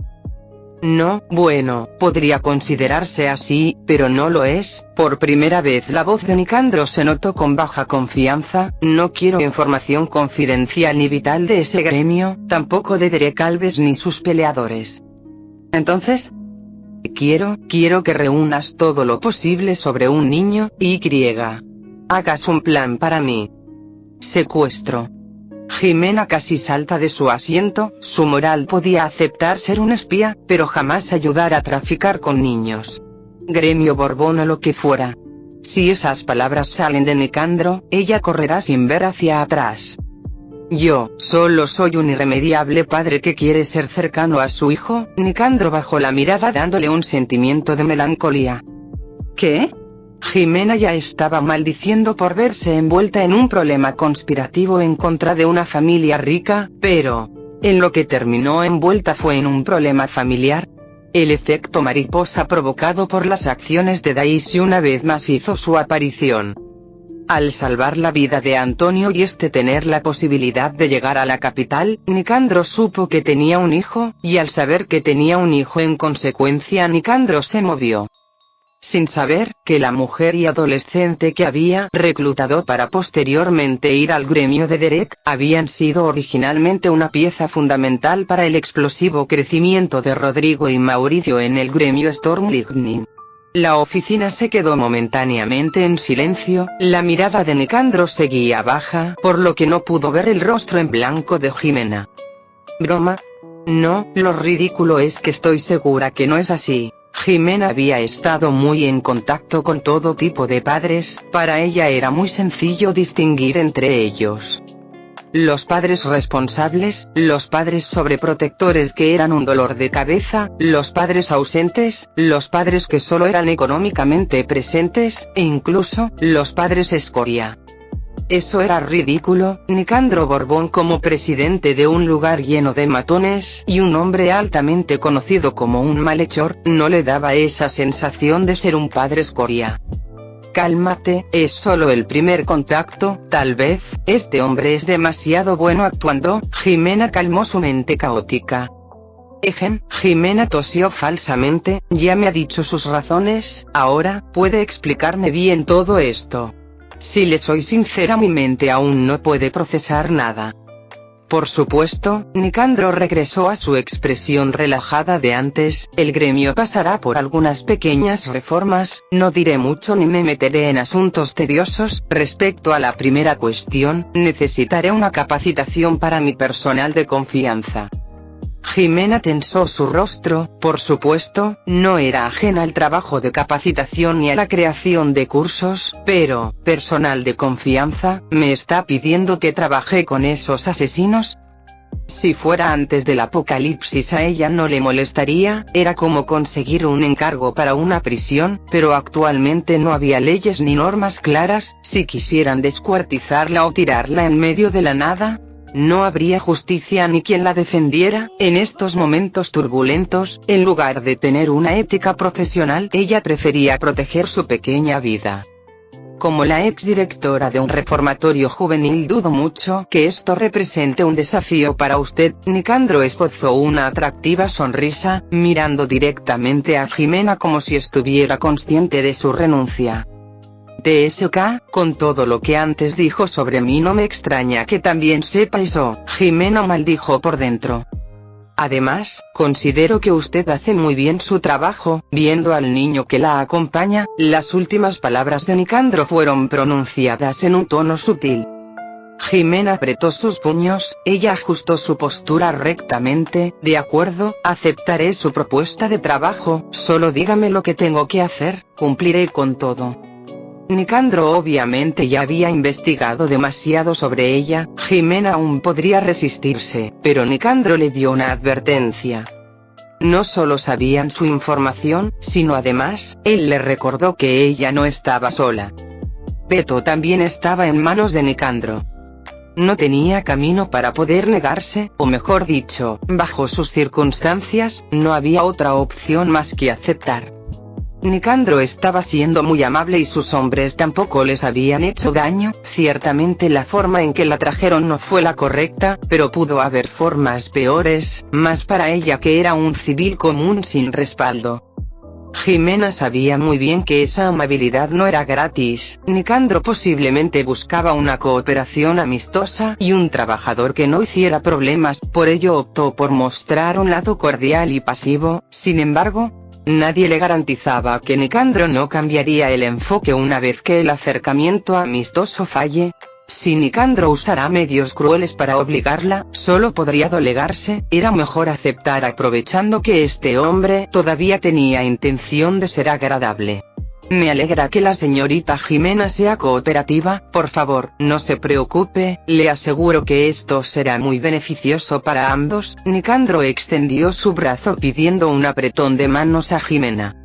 No, bueno, podría considerarse así, pero no lo es. Por primera vez la voz de Nicandro se notó con baja confianza. No quiero información confidencial ni vital de ese gremio, tampoco de Derek Alves ni sus peleadores. Entonces, quiero que reúnas todo lo posible sobre un niño, y hagas un plan para mí. Secuestro. Jimena casi salta de su asiento. Su moral podía aceptar ser un espía, pero jamás ayudar a traficar con niños. Gremio Borbón o lo que fuera. Si esas palabras salen de Nicandro, ella correrá sin ver hacia atrás. Yo, solo soy un irremediable padre que quiere ser cercano a su hijo. Nicandro bajó la mirada dándole un sentimiento de melancolía. ¿Qué? Jimena ya estaba maldiciendo por verse envuelta en un problema conspirativo en contra de una familia rica, pero, en lo que terminó envuelta fue en un problema familiar. El efecto mariposa provocado por las acciones de Daisy una vez más hizo su aparición. Al salvar la vida de Antonio y tener la posibilidad de llegar a la capital, Nicandro supo que tenía un hijo, y al saber que tenía un hijo en consecuencia Nicandro se movió. Sin saber que la mujer y adolescente que había reclutado para posteriormente ir al gremio de Derek, habían sido originalmente una pieza fundamental para el explosivo crecimiento de Rodrigo y Mauricio en el gremio Storm Lightning. La oficina se quedó momentáneamente en silencio. La mirada de Nicandro seguía baja, por lo que no pudo ver el rostro en blanco de Jimena. ¿Broma? No, lo ridículo es que estoy segura que no es así. Jimena había estado muy en contacto con todo tipo de padres, para ella era muy sencillo distinguir entre ellos. Los padres responsables, los padres sobreprotectores que eran un dolor de cabeza, los padres ausentes, los padres que solo eran económicamente presentes, e incluso, los padres escoria. Eso era ridículo. Nicandro Borbón como presidente de un lugar lleno de matones y un hombre altamente conocido como un malhechor, no le daba esa sensación de ser un padre escoria. Cálmate, es solo el primer contacto, tal vez, este hombre es demasiado bueno actuando. Jimena calmó su mente caótica. Jimena tosió falsamente, ya me ha dicho sus razones, ahora, ¿puede explicarme bien todo esto? Si le soy sincera, mi mente aún no puede procesar nada. Por supuesto, Nicandro regresó a su expresión relajada de antes, el gremio pasará por algunas pequeñas reformas, no diré mucho ni me meteré en asuntos tediosos. Respecto a la primera cuestión, necesitaré una capacitación para mi personal de confianza. Jimena tensó su rostro, por supuesto, no era ajena al trabajo de capacitación ni a la creación de cursos, pero, ¿personal de confianza? ¿Me está pidiendo que trabaje con esos asesinos? Si fuera antes del apocalipsis a ella no le molestaría, era como conseguir un encargo para una prisión, pero actualmente no había leyes ni normas claras. Si quisieran descuartizarla o tirarla en medio de la nada, no habría justicia ni quien la defendiera. En estos momentos turbulentos, en lugar de tener una ética profesional, ella prefería proteger su pequeña vida. Como la exdirectora de un reformatorio juvenil, dudo mucho que esto represente un desafío para usted. Nicandro esbozó una atractiva sonrisa, mirando directamente a Jimena como si estuviera consciente de su renuncia. TSK, con todo lo que antes dijo sobre mí no me extraña que también sepa eso. Jimena maldijo por dentro. Además, considero que usted hace muy bien su trabajo. Viendo al niño que la acompaña, las últimas palabras de Nicandro fueron pronunciadas en un tono sutil. Jimena apretó sus puños, ella ajustó su postura rectamente. De acuerdo, aceptaré su propuesta de trabajo, solo dígame lo que tengo que hacer, cumpliré con todo. Nicandro obviamente ya había investigado demasiado sobre ella. Jimena aún podría resistirse, pero Nicandro le dio una advertencia. No solo sabían su información, sino además, él le recordó que ella no estaba sola. Beto también estaba en manos de Nicandro. No tenía camino para poder negarse, o mejor dicho, bajo sus circunstancias, no había otra opción más que aceptar. Nicandro estaba siendo muy amable y sus hombres tampoco les habían hecho daño. Ciertamente la forma en que la trajeron no fue la correcta, pero pudo haber formas peores, más para ella que era un civil común sin respaldo. Jimena sabía muy bien que esa amabilidad no era gratis. Nicandro posiblemente buscaba una cooperación amistosa y un trabajador que no hiciera problemas, por ello optó por mostrar un lado cordial y pasivo. Sin embargo, nadie le garantizaba que Nicandro no cambiaría el enfoque una vez que el acercamiento amistoso falle. Si Nicandro usara medios crueles para obligarla, solo podría doblegarse. Era mejor aceptar aprovechando que este hombre todavía tenía intención de ser agradable. Me alegra que la señorita Jimena sea cooperativa. Por favor, no se preocupe, le aseguro que esto será muy beneficioso para ambos. Nicandro extendió su brazo pidiendo un apretón de manos a Jimena.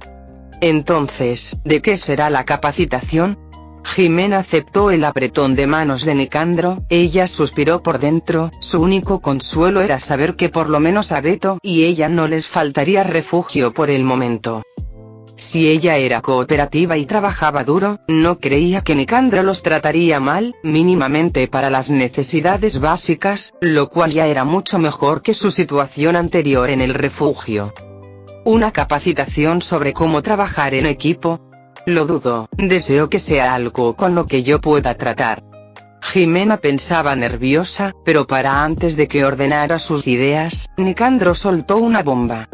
Entonces, ¿de qué será la capacitación? Jimena aceptó el apretón de manos de Nicandro. Ella suspiró por dentro, su único consuelo era saber que por lo menos a Beto y ella no les faltaría refugio por el momento. Si ella era cooperativa y trabajaba duro, no creía que Nicandro los trataría mal, mínimamente para las necesidades básicas, lo cual ya era mucho mejor que su situación anterior en el refugio. ¿Una capacitación sobre cómo trabajar en equipo? Lo dudo, deseo que sea algo con lo que yo pueda tratar. Jimena pensaba nerviosa, pero para antes de que ordenara sus ideas, Nicandro soltó una bomba.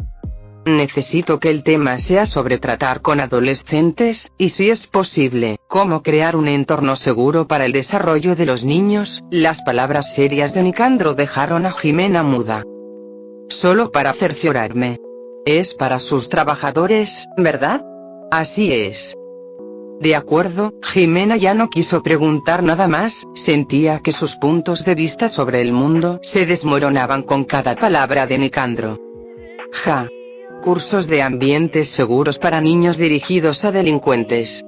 Necesito que el tema sea sobre tratar con adolescentes, y si es posible, cómo crear un entorno seguro para el desarrollo de los niños. Las palabras serias de Nicandro dejaron a Jimena muda. Solo para cerciorarme. Es para sus trabajadores, ¿verdad? Así es. De acuerdo, Jimena ya no quiso preguntar nada más, sentía que sus puntos de vista sobre el mundo se desmoronaban con cada palabra de Nicandro. Cursos de ambientes seguros para niños dirigidos a delincuentes.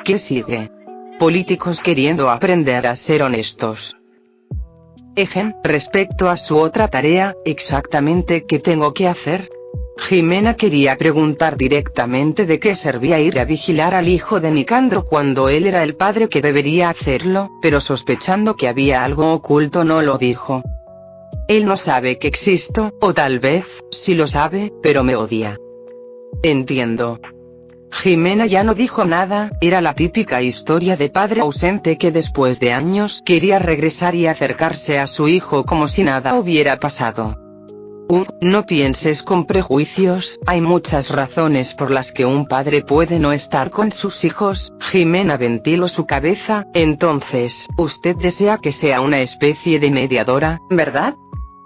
¿Qué sigue? Políticos queriendo aprender a ser honestos. Respecto a su otra tarea, ¿exactamente qué tengo que hacer? Jimena quería preguntar directamente de qué servía ir a vigilar al hijo de Nicandro cuando él era el padre que debería hacerlo, pero sospechando que había algo oculto no lo dijo. Él no sabe que existo, o tal vez, sí lo sabe, pero me odia. Entiendo. Jimena ya no dijo nada, era la típica historia de padre ausente que después de años quería regresar y acercarse a su hijo como si nada hubiera pasado. No pienses con prejuicios, hay muchas razones por las que un padre puede no estar con sus hijos. Jimena ventiló su cabeza. Entonces, usted desea que sea una especie de mediadora, ¿verdad?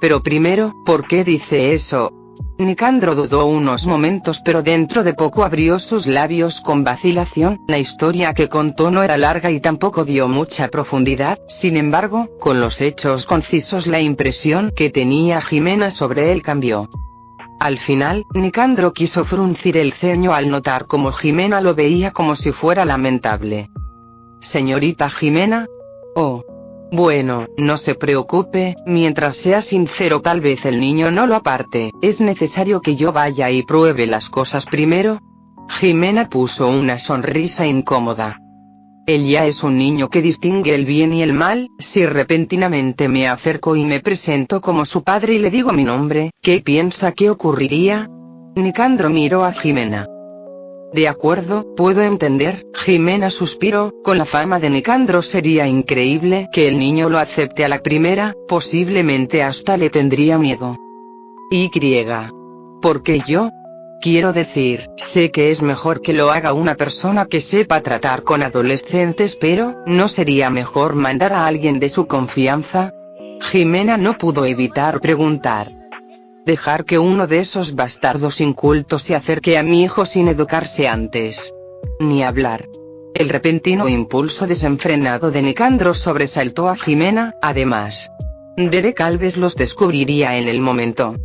Pero primero, ¿por qué dice eso? Nicandro dudó unos momentos pero dentro de poco abrió sus labios con vacilación. La historia que contó no era larga y tampoco dio mucha profundidad, sin embargo, con los hechos concisos la impresión que tenía Jimena sobre él cambió. Al final, Nicandro quiso fruncir el ceño al notar cómo Jimena lo veía como si fuera lamentable. ¿Señorita Jimena? Oh. Bueno, no se preocupe, mientras sea sincero tal vez el niño no lo aparte. ¿Es necesario que yo vaya y pruebe las cosas primero? Jimena puso una sonrisa incómoda. Él ya es un niño que distingue el bien y el mal. Si repentinamente me acerco y me presento como su padre y le digo mi nombre, ¿qué piensa que ocurriría? Nicandro miró a Jimena. De acuerdo, puedo entender. Jimena suspiró, con la fama de Nicandro sería increíble que el niño lo acepte a la primera, posiblemente hasta le tendría miedo. ¿Por qué yo? Quiero decir, sé que es mejor que lo haga una persona que sepa tratar con adolescentes, pero, ¿no sería mejor mandar a alguien de su confianza? Jimena no pudo evitar preguntar. Dejar que uno de esos bastardos incultos se acerque a mi hijo sin educarse antes. Ni hablar. El repentino impulso desenfrenado de Nicandro sobresaltó a Jimena, además. Derek Alves los descubriría en el momento.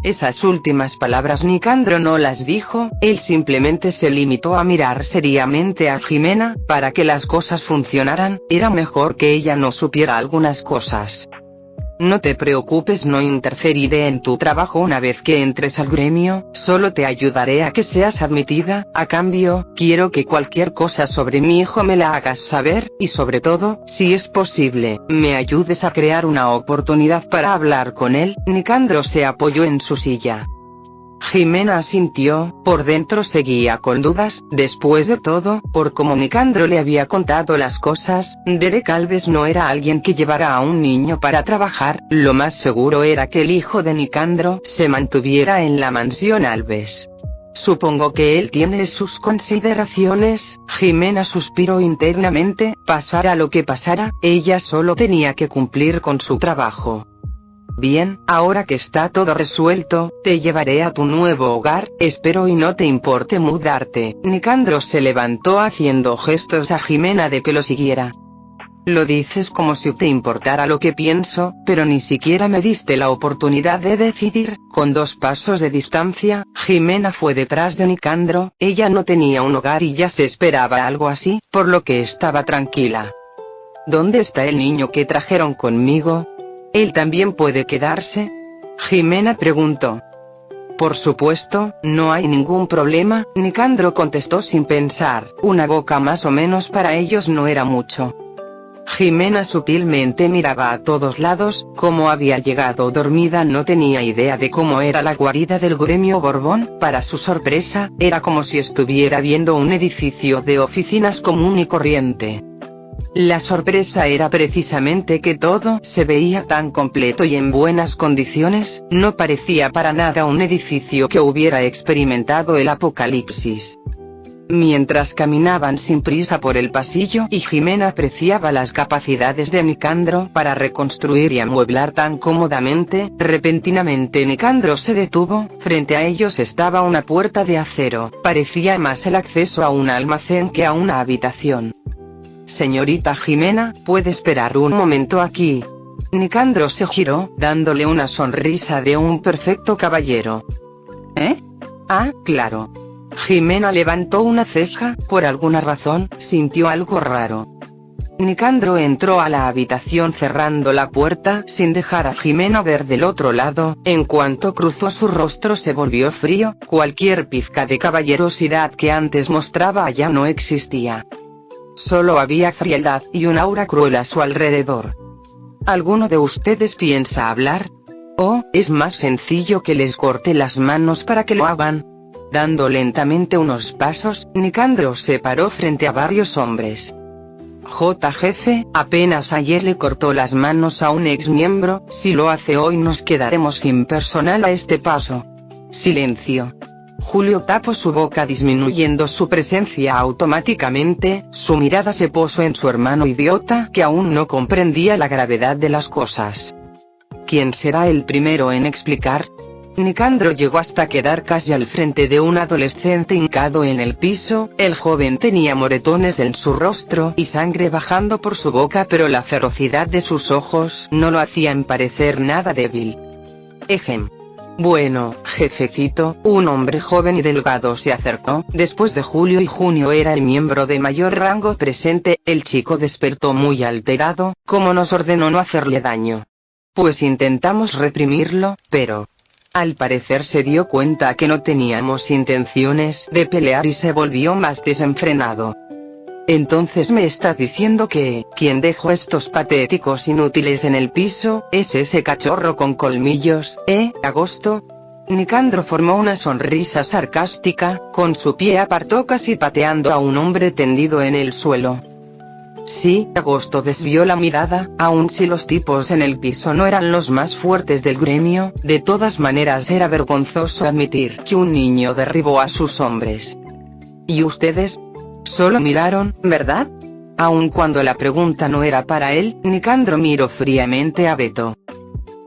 Esas últimas palabras Nicandro no las dijo, él simplemente se limitó a mirar seriamente a Jimena. Para que las cosas funcionaran, era mejor que ella no supiera algunas cosas. No te preocupes, no interferiré en tu trabajo una vez que entres al gremio, solo te ayudaré a que seas admitida. A cambio, quiero que cualquier cosa sobre mi hijo me la hagas saber, y sobre todo, si es posible, me ayudes a crear una oportunidad para hablar con él. Nicandro se apoyó en su silla. Jimena asintió, por dentro seguía con dudas. Después de todo, por como Nicandro le había contado las cosas, Derek Alves no era alguien que llevara a un niño para trabajar. Lo más seguro era que el hijo de Nicandro se mantuviera en la mansión Alves. Supongo que él tiene sus consideraciones. Jimena suspiró internamente. Pasara lo que pasara, ella solo tenía que cumplir con su trabajo. Bien, ahora que está todo resuelto, te llevaré a tu nuevo hogar, espero y no te importe mudarte. Nicandro se levantó haciendo gestos a Jimena de que lo siguiera. Lo dices como si te importara lo que pienso, pero ni siquiera me diste la oportunidad de decidir. Con 2 pasos de distancia, Jimena fue detrás de Nicandro. Ella no tenía un hogar y ya se esperaba algo así, por lo que estaba tranquila. ¿Dónde está el niño que trajeron conmigo? ¿Él también puede quedarse? Jimena preguntó. Por supuesto, no hay ningún problema, Nicandro contestó sin pensar. Una boca más o menos para ellos no era mucho. Jimena sutilmente miraba a todos lados. Como había llegado dormida no tenía idea de cómo era la guarida del gremio Borbón. Para su sorpresa, era como si estuviera viendo un edificio de oficinas común y corriente. La sorpresa era precisamente que todo se veía tan completo y en buenas condiciones. No parecía para nada un edificio que hubiera experimentado el apocalipsis. Mientras caminaban sin prisa por el pasillo y Jimena apreciaba las capacidades de Nicandro para reconstruir y amueblar tan cómodamente, repentinamente Nicandro se detuvo. Frente a ellos estaba una puerta de acero, parecía más el acceso a un almacén que a una habitación. Señorita Jimena, ¿puede esperar un momento aquí? Nicandro se giró, dándole una sonrisa de un perfecto caballero. ¿Eh? Ah, claro. Jimena levantó una ceja, por alguna razón, sintió algo raro. Nicandro entró a la habitación cerrando la puerta sin dejar a Jimena ver del otro lado. En cuanto cruzó su rostro se volvió frío, cualquier pizca de caballerosidad que antes mostraba ya no existía. Solo había frialdad y un aura cruel a su alrededor. ¿Alguno de ustedes piensa hablar? ¿O es más sencillo que les corte las manos para que lo hagan? Dando lentamente unos pasos, Nicandro se paró frente a varios hombres. Jefe, apenas ayer le cortó las manos a un ex miembro, si lo hace hoy nos quedaremos sin personal a este paso. Silencio. Julio tapó su boca disminuyendo su presencia automáticamente, su mirada se posó en su hermano idiota que aún no comprendía la gravedad de las cosas. ¿Quién será el primero en explicar? Nicandro llegó hasta quedar casi al frente de un adolescente hincado en el piso. El joven tenía moretones en su rostro y sangre bajando por su boca, pero la ferocidad de sus ojos no lo hacían parecer nada débil. Bueno, jefecito, un hombre joven y delgado se acercó. Después de Julio y Junio era el miembro de mayor rango presente. El chico despertó muy alterado, como nos ordenó no hacerle daño. Pues intentamos reprimirlo, pero al parecer se dio cuenta que no teníamos intenciones de pelear y se volvió más desenfrenado. Entonces me estás diciendo que, quien dejó estos patéticos inútiles en el piso, es ese cachorro con colmillos, Agosto? Nicandro formó una sonrisa sarcástica, con su pie apartó casi pateando a un hombre tendido en el suelo. Sí, Agosto desvió la mirada, aun si los tipos en el piso no eran los más fuertes del gremio, de todas maneras era vergonzoso admitir que un niño derribó a sus hombres. ¿Y ustedes? Solo miraron, ¿verdad? Aun cuando la pregunta no era para él, Nicandro miró fríamente a Beto.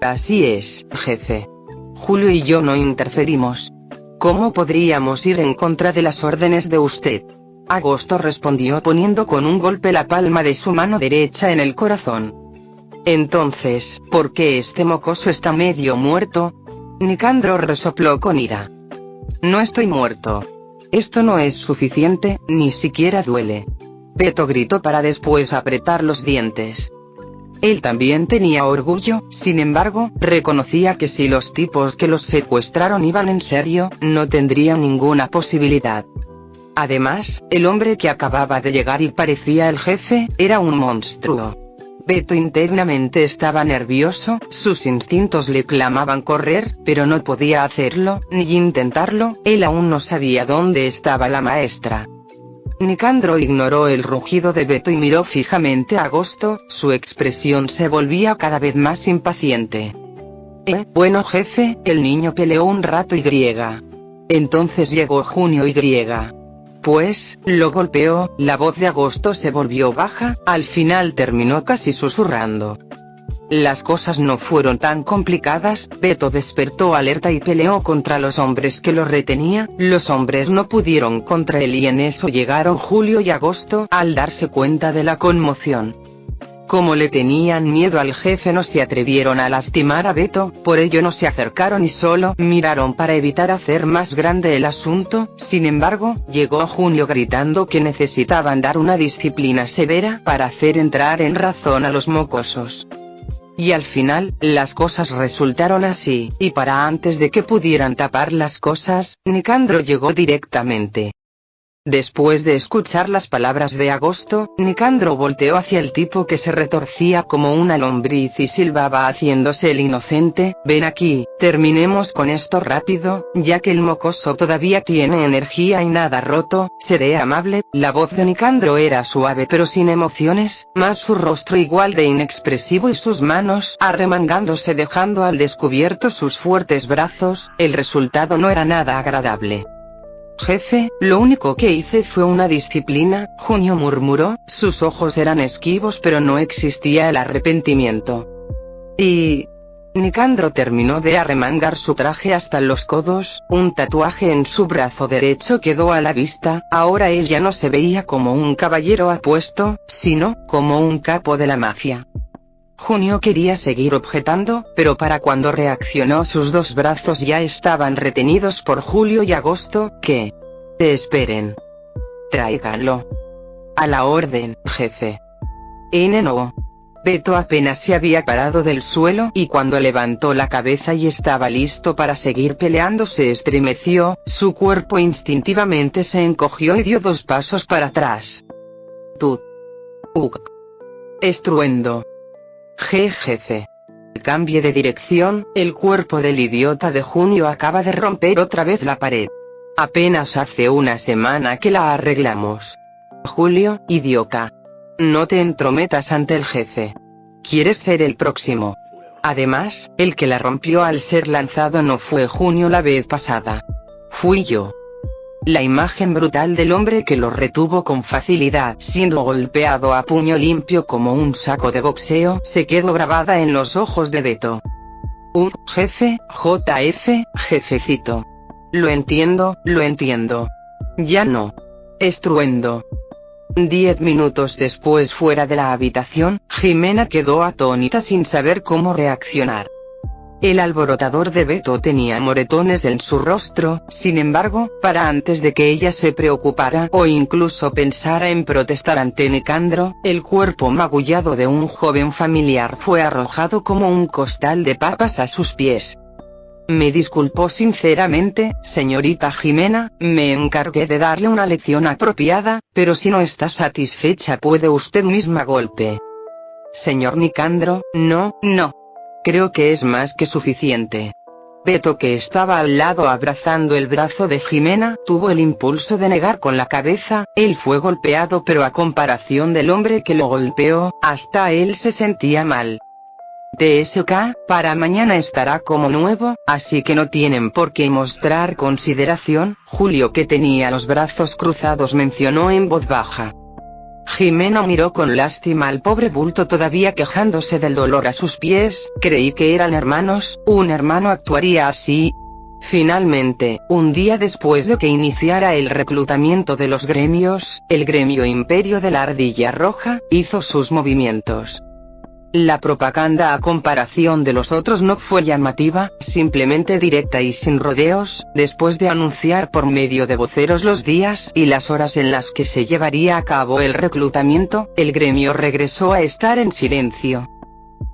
Así es, jefe. Julio y yo no interferimos. ¿Cómo podríamos ir en contra de las órdenes de usted? Agosto respondió poniendo con un golpe la palma de su mano derecha en el corazón. Entonces, ¿por qué este mocoso está medio muerto? Nicandro resopló con ira. No estoy muerto. Esto no es suficiente, ni siquiera duele. Beto gritó para después apretar los dientes. Él también tenía orgullo, sin embargo, reconocía que si los tipos que los secuestraron iban en serio, no tendría ninguna posibilidad. Además, el hombre que acababa de llegar y parecía el jefe, era un monstruo. Beto internamente estaba nervioso, sus instintos le clamaban correr, pero no podía hacerlo, ni intentarlo, él aún no sabía dónde estaba la maestra. Nicandro ignoró el rugido de Beto y miró fijamente a Agosto, su expresión se volvía cada vez más impaciente. Bueno jefe, el niño peleó un rato y griega. Entonces llegó Junio y griega. Pues, lo golpeó. La voz de Agosto se volvió baja, al final terminó casi susurrando. Las cosas no fueron tan complicadas. Beto despertó alerta y peleó contra los hombres que lo retenía. Los hombres no pudieron contra él y en eso llegaron Julio y Agosto al darse cuenta de la conmoción. Como le tenían miedo al jefe no se atrevieron a lastimar a Beto, por ello no se acercaron y solo miraron para evitar hacer más grande el asunto. Sin embargo, llegó Junio gritando que necesitaban dar una disciplina severa para hacer entrar en razón a los mocosos. Y al final, las cosas resultaron así, y para antes de que pudieran tapar las cosas, Nicandro llegó directamente. Después de escuchar las palabras de Agosto, Nicandro volteó hacia el tipo que se retorcía como una lombriz y silbaba haciéndose el inocente. Ven aquí, terminemos con esto rápido, ya que el mocoso todavía tiene energía y nada roto, seré amable. La voz de Nicandro era suave pero sin emociones, más su rostro igual de inexpresivo y sus manos arremangándose dejando al descubierto sus fuertes brazos. El resultado no era nada agradable. jefe, lo único que hice fue una disciplina, Junio murmuró, sus ojos eran esquivos pero no existía el arrepentimiento. Y... Nicandro terminó de arremangar su traje hasta los codos, un tatuaje en su brazo derecho quedó a la vista, ahora él ya no se veía como un caballero apuesto, sino como un capo de la mafia. Junio quería seguir objetando, pero para cuando reaccionó sus dos brazos ya estaban retenidos por Julio y Agosto, que... Esperen. Tráiganlo. A la orden, jefe. No. Beto apenas se había parado del suelo y cuando levantó la cabeza y estaba listo para seguir peleando se estremeció, su cuerpo instintivamente se encogió y dio 2 pasos para atrás. Tut. Uk. Estruendo. Jefe. Cambie de dirección, el cuerpo del idiota de Junio acaba de romper otra vez la pared. Apenas hace una semana que la arreglamos. Julio, idiota. No te entrometas ante el jefe. ¿Quieres ser el próximo? Además, el que la rompió al ser lanzado no fue Junio la vez pasada. Fui yo. La imagen brutal del hombre que lo retuvo con facilidad siendo golpeado a puño limpio como un saco de boxeo se quedó grabada en los ojos de Beto. Jefe, jefecito. Lo entiendo. Ya no. Estruendo. 10 minutos después fuera de la habitación, Jimena quedó atónita sin saber cómo reaccionar. El alborotador de Beto tenía moretones en su rostro, sin embargo, para antes de que ella se preocupara o incluso pensara en protestar ante Nicandro, el cuerpo magullado de un joven familiar fue arrojado como un costal de papas a sus pies. Me disculpó sinceramente, señorita Jimena, me encargué de darle una lección apropiada, pero si no está satisfecha puede usted misma golpe. Señor Nicandro, no. Creo que es más que suficiente. Beto, que estaba al lado abrazando el brazo de Jimena, tuvo el impulso de negar con la cabeza, él fue golpeado pero a comparación del hombre que lo golpeó, hasta él se sentía mal. TSK, para mañana estará como nuevo, así que no tienen por qué mostrar consideración. Julio, que tenía los brazos cruzados, mencionó en voz baja. Jimena miró con lástima al pobre bulto todavía quejándose del dolor a sus pies. Creí que eran hermanos, un hermano actuaría así. Finalmente, un día después de que iniciara el reclutamiento de los gremios, el gremio Imperio de la Ardilla Roja hizo sus movimientos. La propaganda a comparación de los otros no fue llamativa, simplemente directa y sin rodeos. Después de anunciar por medio de voceros los días y las horas en las que se llevaría a cabo el reclutamiento, el gremio regresó a estar en silencio.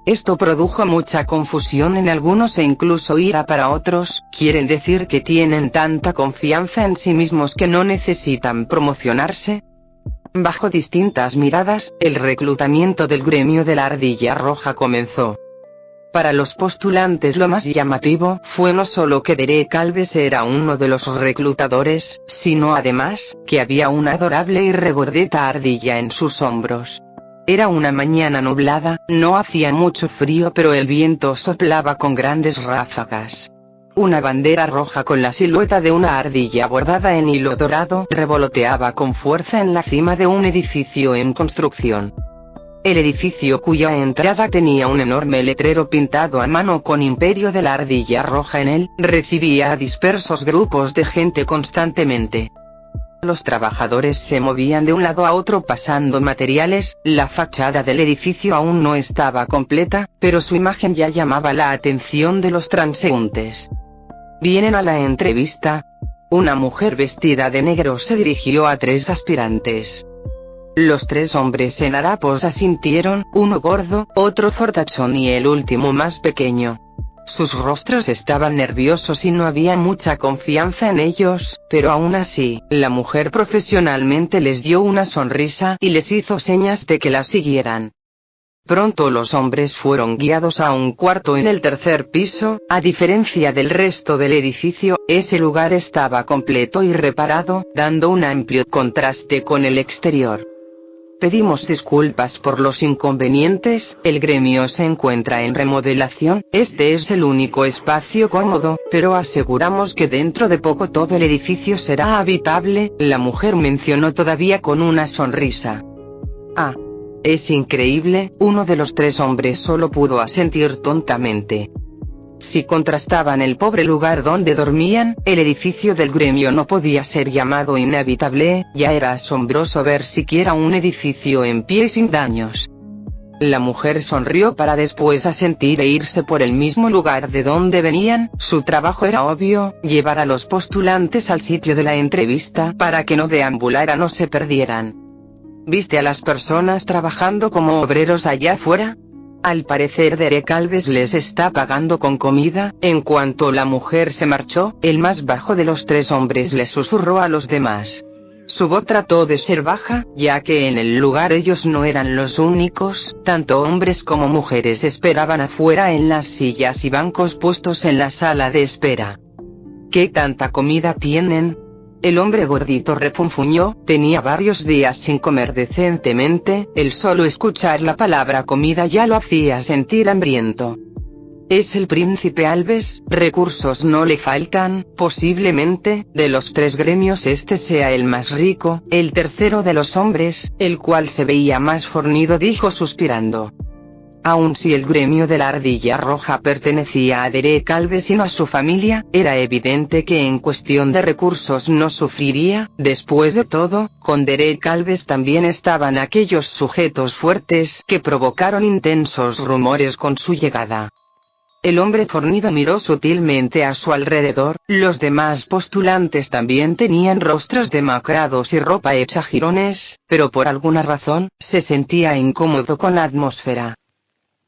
Esto produjo mucha confusión en algunos e incluso ira para otros. ¿Quieren decir que tienen tanta confianza en sí mismos que no necesitan promocionarse? Bajo distintas miradas, el reclutamiento del gremio de la Ardilla Roja comenzó. Para los postulantes lo más llamativo fue no solo que Derek Alves era uno de los reclutadores, sino además, que había una adorable y regordeta ardilla en sus hombros. Era una mañana nublada, no hacía mucho frío pero el viento soplaba con grandes ráfagas. Una bandera roja con la silueta de una ardilla bordada en hilo dorado revoloteaba con fuerza en la cima de un edificio en construcción. El edificio, cuya entrada tenía un enorme letrero pintado a mano con Imperio de la Ardilla Roja en él, recibía a dispersos grupos de gente constantemente. Los trabajadores se movían de un lado a otro pasando materiales. La fachada del edificio aún no estaba completa, pero su imagen ya llamaba la atención de los transeúntes. ¿Vienen a la entrevista? Una mujer vestida de negro se dirigió a 3 aspirantes. Los 3 hombres en harapos asintieron, uno gordo, otro fortachón y el último más pequeño. Sus rostros estaban nerviosos y no había mucha confianza en ellos, pero aún así, la mujer profesionalmente les dio una sonrisa y les hizo señas de que la siguieran. Pronto los hombres fueron guiados a un cuarto en el 3er piso. A diferencia del resto del edificio, ese lugar estaba completo y reparado, dando un amplio contraste con el exterior. Pedimos disculpas por los inconvenientes, el gremio se encuentra en remodelación, este es el único espacio cómodo, pero aseguramos que dentro de poco todo el edificio será habitable, la mujer mencionó todavía con una sonrisa. Ah. Es increíble, uno de los tres hombres solo pudo asentir tontamente. Si contrastaban el pobre lugar donde dormían, el edificio del gremio no podía ser llamado inhabitable, ya era asombroso ver siquiera un edificio en pie sin daños. La mujer sonrió para después asentir e irse por el mismo lugar de donde venían, su trabajo era obvio, llevar a los postulantes al sitio de la entrevista para que no deambularan o se perdieran. ¿Viste a las personas trabajando como obreros allá afuera? Al parecer Derek Alves les está pagando con comida. En cuanto la mujer se marchó, el más bajo de los tres hombres le susurró a los demás. Su voz trató de ser baja, ya que en el lugar ellos no eran los únicos, tanto hombres como mujeres esperaban afuera en las sillas y bancos puestos en la sala de espera. ¿Qué tanta comida tienen? El hombre gordito refunfuñó, tenía varios días sin comer decentemente, el solo escuchar la palabra comida ya lo hacía sentir hambriento. Es el príncipe Alves, recursos no le faltan, posiblemente, de los tres gremios este sea el más rico, el tercero de los hombres, el cual se veía más fornido dijo suspirando. Aun si el gremio de la Ardilla Roja pertenecía a Derek Alves y no a su familia, era evidente que en cuestión de recursos no sufriría. Después de todo, con Derek Alves también estaban aquellos sujetos fuertes que provocaron intensos rumores con su llegada. El hombre fornido miró sutilmente a su alrededor, los demás postulantes también tenían rostros demacrados y ropa hecha jirones, pero por alguna razón, se sentía incómodo con la atmósfera.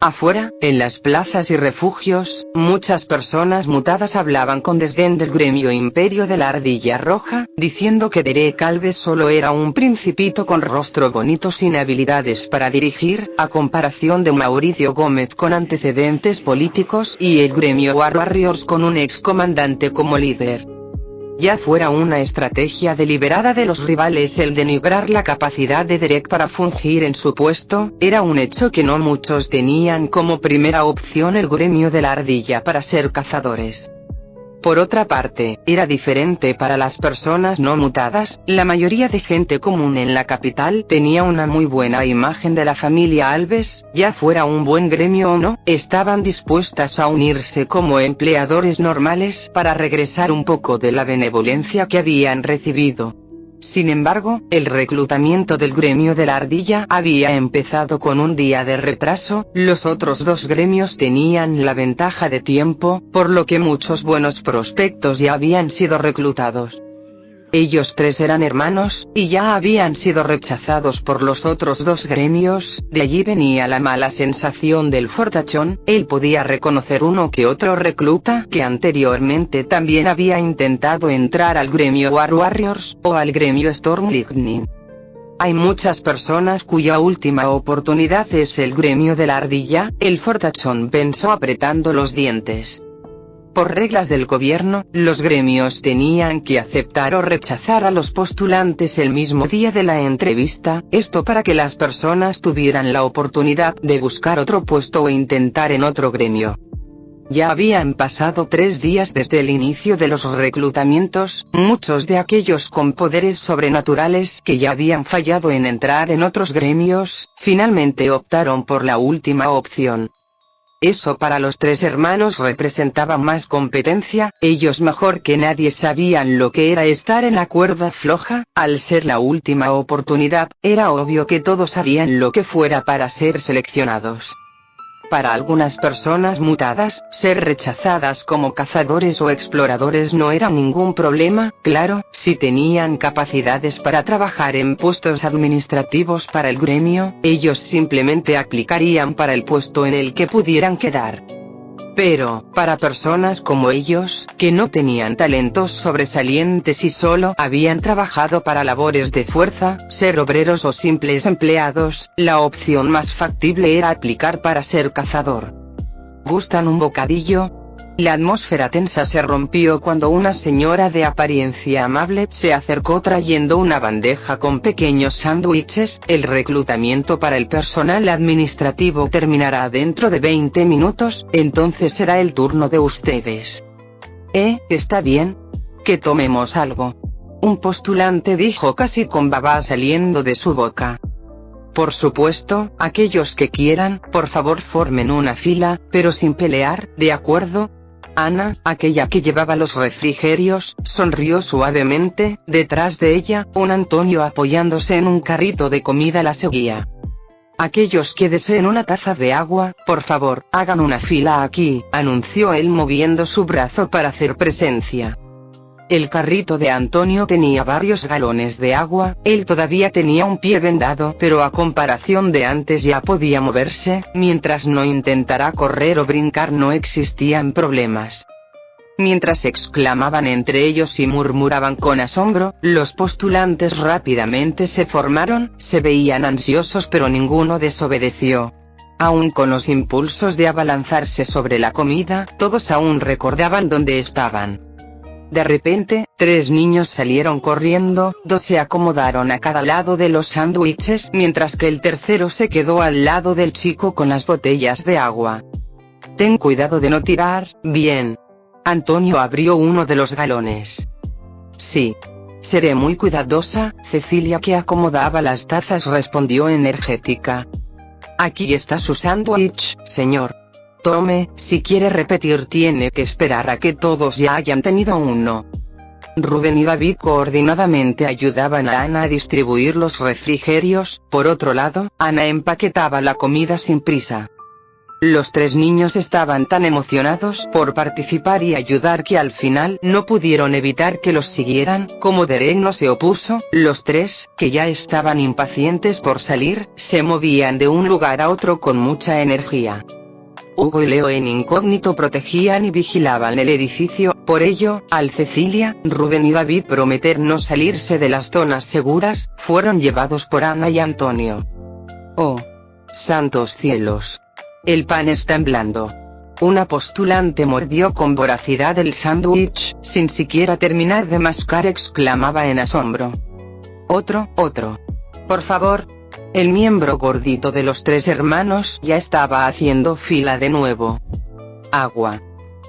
Afuera, en las plazas y refugios, muchas personas mutadas hablaban con desdén del gremio Imperio de la Ardilla Roja, diciendo que Derek Alves solo era un principito con rostro bonito sin habilidades para dirigir, a comparación de Mauricio Gómez con antecedentes políticos y el gremio Warriors con un excomandante como líder. Ya fuera una estrategia deliberada de los rivales el denigrar la capacidad de Derek para fungir en su puesto, era un hecho que no muchos tenían como primera opción el gremio de la Ardilla para ser cazadores. Por otra parte, era diferente para las personas no mutadas, la mayoría de gente común en la capital tenía una muy buena imagen de la familia Alves, ya fuera un buen gremio o no, estaban dispuestas a unirse como empleadores normales para regresar un poco de la benevolencia que habían recibido. Sin embargo, el reclutamiento del gremio de la Ardilla había empezado con un día de retraso, los otros dos gremios tenían la ventaja de tiempo, por lo que muchos buenos prospectos ya habían sido reclutados. Ellos tres eran hermanos, y ya habían sido rechazados por los otros dos gremios, de allí venía la mala sensación del fortachón, él podía reconocer uno que otro recluta que anteriormente también había intentado entrar al gremio Warriors, o al gremio Storm Lightning. Hay muchas personas cuya última oportunidad es el gremio de la Ardilla, el fortachón pensó apretando los dientes. Por reglas del gobierno, los gremios tenían que aceptar o rechazar a los postulantes el mismo día de la entrevista, esto para que las personas tuvieran la oportunidad de buscar otro puesto o intentar en otro gremio. Ya habían pasado 3 días desde el inicio de los reclutamientos, muchos de aquellos con poderes sobrenaturales que ya habían fallado en entrar en otros gremios, finalmente optaron por la última opción. Eso para los tres hermanos representaba más competencia, ellos mejor que nadie sabían lo que era estar en la cuerda floja, al ser la última oportunidad, era obvio que todos harían lo que fuera para ser seleccionados. Para algunas personas mutadas, ser rechazadas como cazadores o exploradores no era ningún problema, claro, si tenían capacidades para trabajar en puestos administrativos para el gremio, ellos simplemente aplicarían para el puesto en el que pudieran quedar. Pero, para personas como ellos, que no tenían talentos sobresalientes y solo habían trabajado para labores de fuerza, ser obreros o simples empleados, la opción más factible era aplicar para ser cazador. ¿Gustan un bocadillo? La atmósfera tensa se rompió cuando una señora de apariencia amable se acercó trayendo una bandeja con pequeños sándwiches. El reclutamiento para el personal administrativo terminará dentro de 20 minutos, entonces será el turno de ustedes. ¿Está bien? Que tomemos algo. Un postulante dijo casi con baba saliendo de su boca. Por supuesto, aquellos que quieran, por favor formen una fila, pero sin pelear, ¿de acuerdo? Ana, aquella que llevaba los refrigerios, sonrió suavemente. Detrás de ella, un Antonio apoyándose en un carrito de comida la seguía. Aquellos que deseen una taza de agua, por favor, hagan una fila aquí, anunció él moviendo su brazo para hacer presencia. El carrito de Antonio tenía varios galones de agua, él todavía tenía un pie vendado, pero a comparación de antes ya podía moverse, mientras no intentara correr o brincar no existían problemas. Mientras exclamaban entre ellos y murmuraban con asombro, los postulantes rápidamente se formaron, se veían ansiosos pero ninguno desobedeció. Aún con los impulsos de abalanzarse sobre la comida, todos aún recordaban dónde estaban. De repente, 3 niños salieron corriendo, 2 se acomodaron a cada lado de los sándwiches, mientras que el tercero se quedó al lado del chico con las botellas de agua. Ten cuidado de no tirar, bien. Antonio abrió uno de los galones. Sí. Seré muy cuidadosa, Cecilia que acomodaba las tazas respondió energética. Aquí está su sándwich, señor. Tome, si quiere repetir tiene que esperar a que todos ya hayan tenido uno. Rubén y David coordinadamente ayudaban a Ana a distribuir los refrigerios, por otro lado, Ana empaquetaba la comida sin prisa. Los 3 niños estaban tan emocionados por participar y ayudar que al final no pudieron evitar que los siguieran, como Derek no se opuso, los 3, que ya estaban impacientes por salir, se movían de un lugar a otro con mucha energía. Hugo y Leo en incógnito protegían y vigilaban el edificio, por ello, al Cecilia, Rubén y David prometer no salirse de las zonas seguras, fueron llevados por Ana y Antonio. ¡Oh! ¡Santos cielos! El pan está blando. Una postulante mordió con voracidad el sándwich, sin siquiera terminar de mascar exclamaba en asombro. Otro. Por favor. El miembro gordito de los 3 hermanos ya estaba haciendo fila de nuevo. Agua.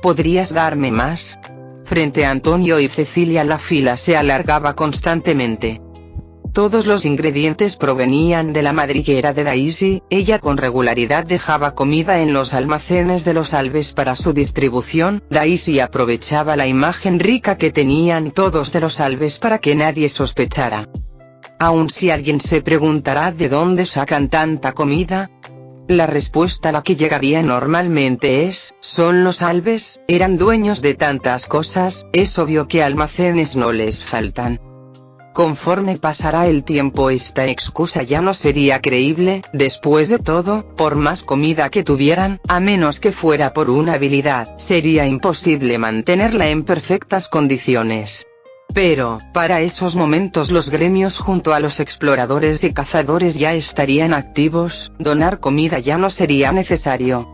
¿Podrías darme más? Frente a Antonio y Cecilia la fila se alargaba constantemente. Todos los ingredientes provenían de la madriguera de Daisy, ella con regularidad dejaba comida en los almacenes de los Alves para su distribución, Daisy aprovechaba la imagen rica que tenían todos de los Alves para que nadie sospechara. Aun si alguien se preguntará de dónde sacan tanta comida, la respuesta a la que llegaría normalmente es, son los Alves, eran dueños de tantas cosas, es obvio que almacenes no les faltan. Conforme pasará el tiempo esta excusa ya no sería creíble, después de todo, por más comida que tuvieran, a menos que fuera por una habilidad, sería imposible mantenerla en perfectas condiciones. Pero, para esos momentos los gremios junto a los exploradores y cazadores ya estarían activos, donar comida ya no sería necesario.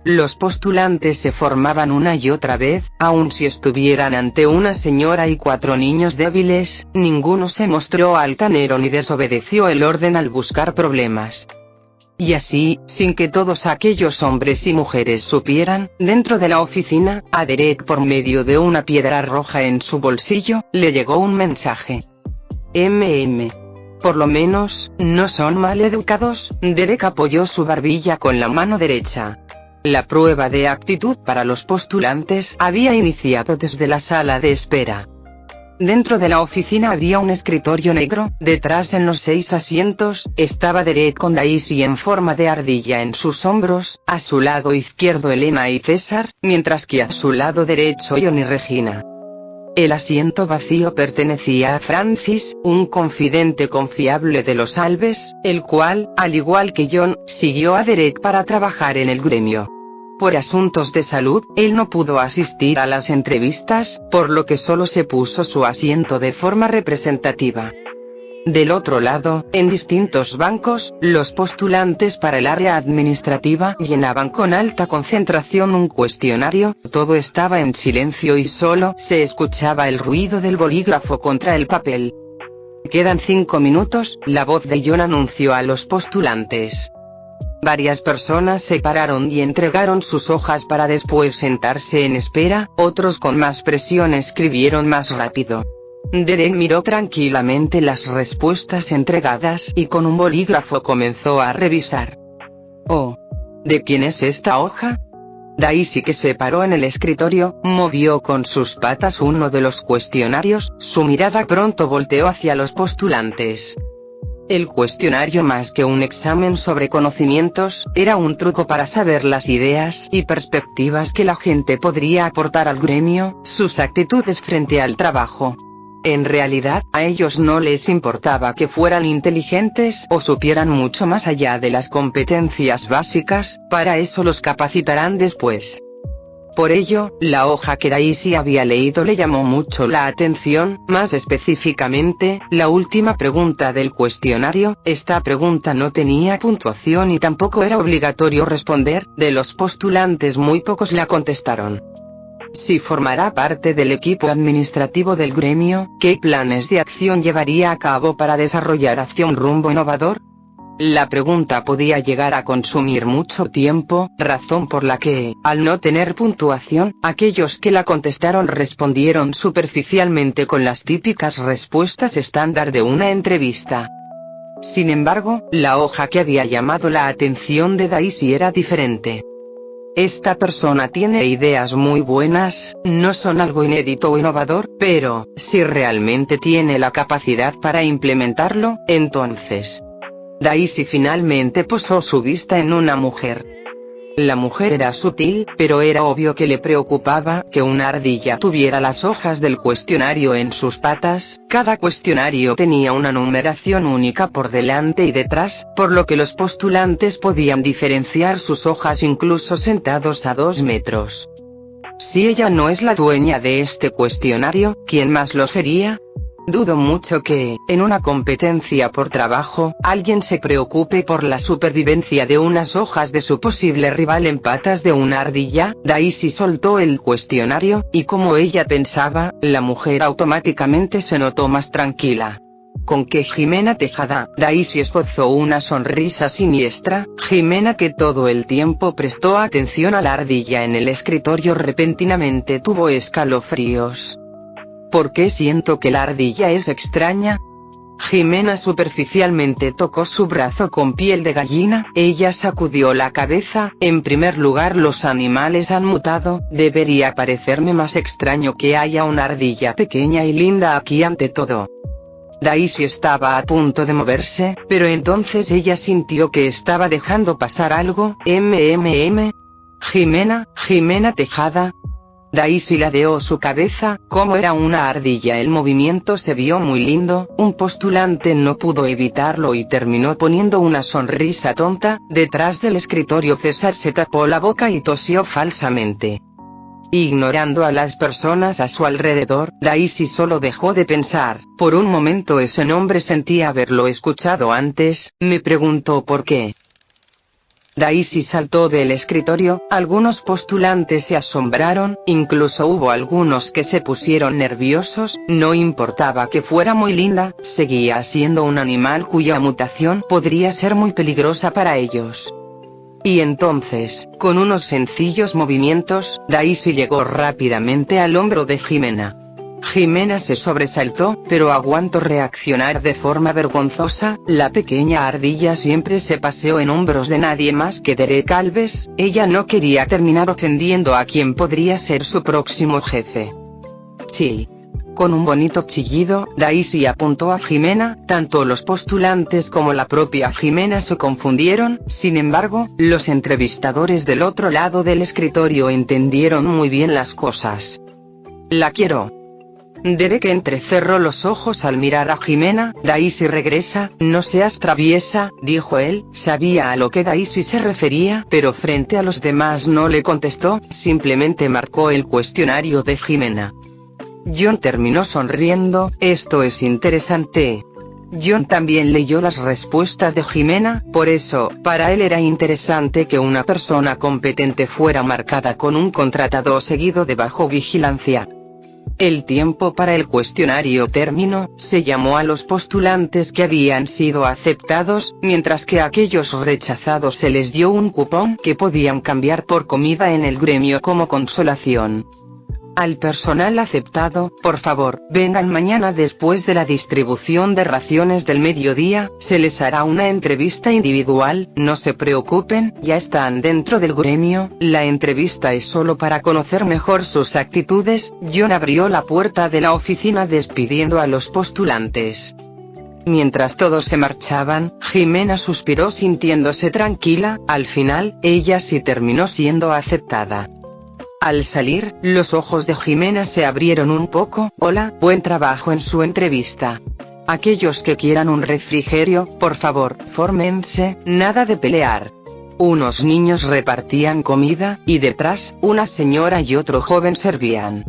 Los postulantes se formaban una y otra vez, aun si estuvieran ante una señora y 4 niños débiles, ninguno se mostró altanero ni desobedeció el orden al buscar problemas. Y así, sin que todos aquellos hombres y mujeres supieran, dentro de la oficina, a Derek por medio de una piedra roja en su bolsillo, le llegó un mensaje. Por lo menos, no son maleducados. Derek apoyó su barbilla con la mano derecha. La prueba de actitud para los postulantes había iniciado desde la sala de espera. Dentro de la oficina había un escritorio negro, detrás en los 6 asientos, estaba Derek con Daisy en forma de ardilla en sus hombros, a su lado izquierdo Elena y César, mientras que a su lado derecho John y Regina. El asiento vacío pertenecía a Francis, un confidente confiable de los Alves, el cual, al igual que John, siguió a Derek para trabajar en el gremio. Por asuntos de salud, él no pudo asistir a las entrevistas, por lo que solo se puso su asiento de forma representativa. Del otro lado, en distintos bancos, los postulantes para el área administrativa llenaban con alta concentración un cuestionario. Todo estaba en silencio y solo se escuchaba el ruido del bolígrafo contra el papel. Quedan 5 minutos, la voz de John anunció a los postulantes. Varias personas se pararon y entregaron sus hojas para después sentarse en espera, otros con más presión escribieron más rápido. Derek miró tranquilamente las respuestas entregadas y con un bolígrafo comenzó a revisar. «Oh, ¿de quién es esta hoja?» Daisy, que se paró en el escritorio, movió con sus patas uno de los cuestionarios, su mirada pronto volteó hacia los postulantes. El cuestionario, más que un examen sobre conocimientos, era un truco para saber las ideas y perspectivas que la gente podría aportar al gremio, sus actitudes frente al trabajo. En realidad, a ellos no les importaba que fueran inteligentes o supieran mucho más allá de las competencias básicas, para eso los capacitarán después. Por ello, la hoja que Daisy había leído le llamó mucho la atención, más específicamente, la última pregunta del cuestionario. Esta pregunta no tenía puntuación y tampoco era obligatorio responder. De los postulantes muy pocos la contestaron. Si formará parte del equipo administrativo del gremio, ¿qué planes de acción llevaría a cabo para desarrollar hacia un rumbo innovador? La pregunta podía llegar a consumir mucho tiempo, razón por la que, al no tener puntuación, aquellos que la contestaron respondieron superficialmente con las típicas respuestas estándar de una entrevista. Sin embargo, la hoja que había llamado la atención de Daisy era diferente. Esta persona tiene ideas muy buenas, no son algo inédito o innovador, pero, si realmente tiene la capacidad para implementarlo, entonces. Daisy finalmente posó su vista en una mujer. La mujer era sutil, pero era obvio que le preocupaba que una ardilla tuviera las hojas del cuestionario en sus patas. Cada cuestionario tenía una numeración única por delante y detrás, por lo que los postulantes podían diferenciar sus hojas incluso sentados a 2 metros. Si ella no es la dueña de este cuestionario, ¿quién más lo sería? Dudo mucho que, en una competencia por trabajo, alguien se preocupe por la supervivencia de unas hojas de su posible rival en patas de una ardilla. Daisy soltó el cuestionario, y como ella pensaba, la mujer automáticamente se notó más tranquila. ¿Con qué Jimena Tejada? Daisy esbozó una sonrisa siniestra. Jimena, que todo el tiempo prestó atención a la ardilla en el escritorio, repentinamente tuvo escalofríos. ¿Por qué siento que la ardilla es extraña? Jimena superficialmente tocó su brazo con piel de gallina. Ella sacudió la cabeza. En primer lugar, los animales han mutado. Debería parecerme más extraño que haya una ardilla pequeña y linda aquí ante todo. Daisy estaba a punto de moverse, pero entonces ella sintió que estaba dejando pasar algo. Jimena Tejada. Daisy ladeó su cabeza. Como era una ardilla, el movimiento se vio muy lindo. Un postulante no pudo evitarlo y terminó poniendo una sonrisa tonta. Detrás del escritorio, César se tapó la boca y tosió falsamente. Ignorando a las personas a su alrededor, Daisy solo dejó de pensar. Por un momento ese nombre sentía haberlo escuchado antes. Me preguntó por qué. Daisy saltó del escritorio. Algunos postulantes se asombraron, incluso hubo algunos que se pusieron nerviosos. No importaba que fuera muy linda, seguía siendo un animal cuya mutación podría ser muy peligrosa para ellos. Y entonces, con unos sencillos movimientos, Daisy llegó rápidamente al hombro de Jimena. Jimena se sobresaltó, pero aguantó reaccionar de forma vergonzosa. La pequeña ardilla siempre se paseó en hombros de nadie más que Derek Alves. Ella no quería terminar ofendiendo a quien podría ser su próximo jefe. Sí. Con un bonito chillido, Daisy apuntó a Jimena. Tanto los postulantes como la propia Jimena se confundieron. Sin embargo, los entrevistadores del otro lado del escritorio entendieron muy bien las cosas. La quiero. Derek entrecerró los ojos al mirar a Jimena. Daisy regresa. No seas traviesa, dijo él. Sabía a lo que Daisy se refería, pero frente a los demás no le contestó, simplemente marcó el cuestionario de Jimena. John terminó sonriendo. Esto es interesante. John también leyó las respuestas de Jimena, por eso, para él era interesante que una persona competente fuera marcada con un contratado seguido de bajo vigilancia. El tiempo para el cuestionario terminó, se llamó a los postulantes que habían sido aceptados, mientras que a aquellos rechazados se les dio un cupón que podían cambiar por comida en el gremio como consolación. Al personal aceptado, por favor, vengan mañana después de la distribución de raciones del mediodía, se les hará una entrevista individual, no se preocupen, ya están dentro del gremio, la entrevista es solo para conocer mejor sus actitudes. John abrió la puerta de la oficina despidiendo a los postulantes. Mientras todos se marchaban, Jimena suspiró sintiéndose tranquila, al final, ella sí terminó siendo aceptada. Al salir, los ojos de Jimena se abrieron un poco. Hola, buen trabajo en su entrevista. Aquellos que quieran un refrigerio, por favor, fórmense, nada de pelear. Unos niños repartían comida, y detrás, una señora y otro joven servían.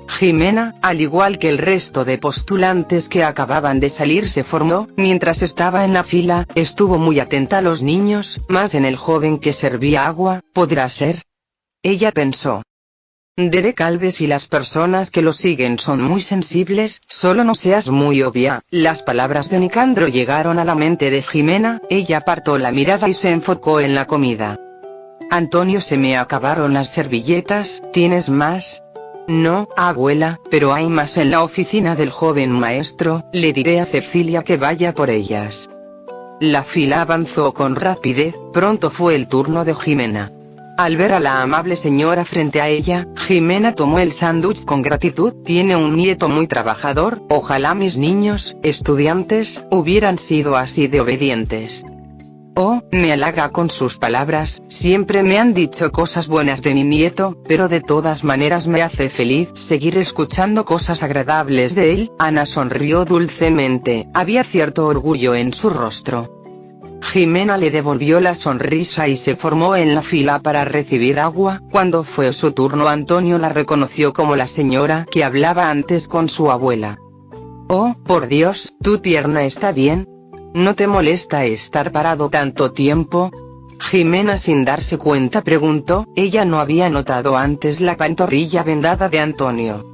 Jimena, al igual que el resto de postulantes que acababan de salir, se formó. Mientras estaba en la fila, estuvo muy atenta a los niños, más en el joven que servía agua. ¿Podrá ser? Ella pensó. Derek Alves y las personas que lo siguen son muy sensibles, solo no seas muy obvia. Las palabras de Nicandro llegaron a la mente de Jimena, ella apartó la mirada y se enfocó en la comida. Antonio, se me acabaron las servilletas, ¿tienes más? No, abuela, pero hay más en la oficina del joven maestro, le diré a Cecilia que vaya por ellas. La fila avanzó con rapidez, pronto fue el turno de Jimena. Al ver a la amable señora frente a ella, Jimena tomó el sándwich con gratitud. Tiene un nieto muy trabajador, ojalá mis niños, estudiantes, hubieran sido así de obedientes. Oh, me halaga con sus palabras, siempre me han dicho cosas buenas de mi nieto, pero de todas maneras me hace feliz seguir escuchando cosas agradables de él. Ana sonrió dulcemente, había cierto orgullo en su rostro. Jimena le devolvió la sonrisa y se formó en la fila para recibir agua. Cuando fue su turno, Antonio la reconoció como la señora que hablaba antes con su abuela. Oh, por Dios, ¿tu pierna está bien? ¿No te molesta estar parado tanto tiempo? Jimena, sin darse cuenta, preguntó. Ella no había notado antes la pantorrilla vendada de Antonio.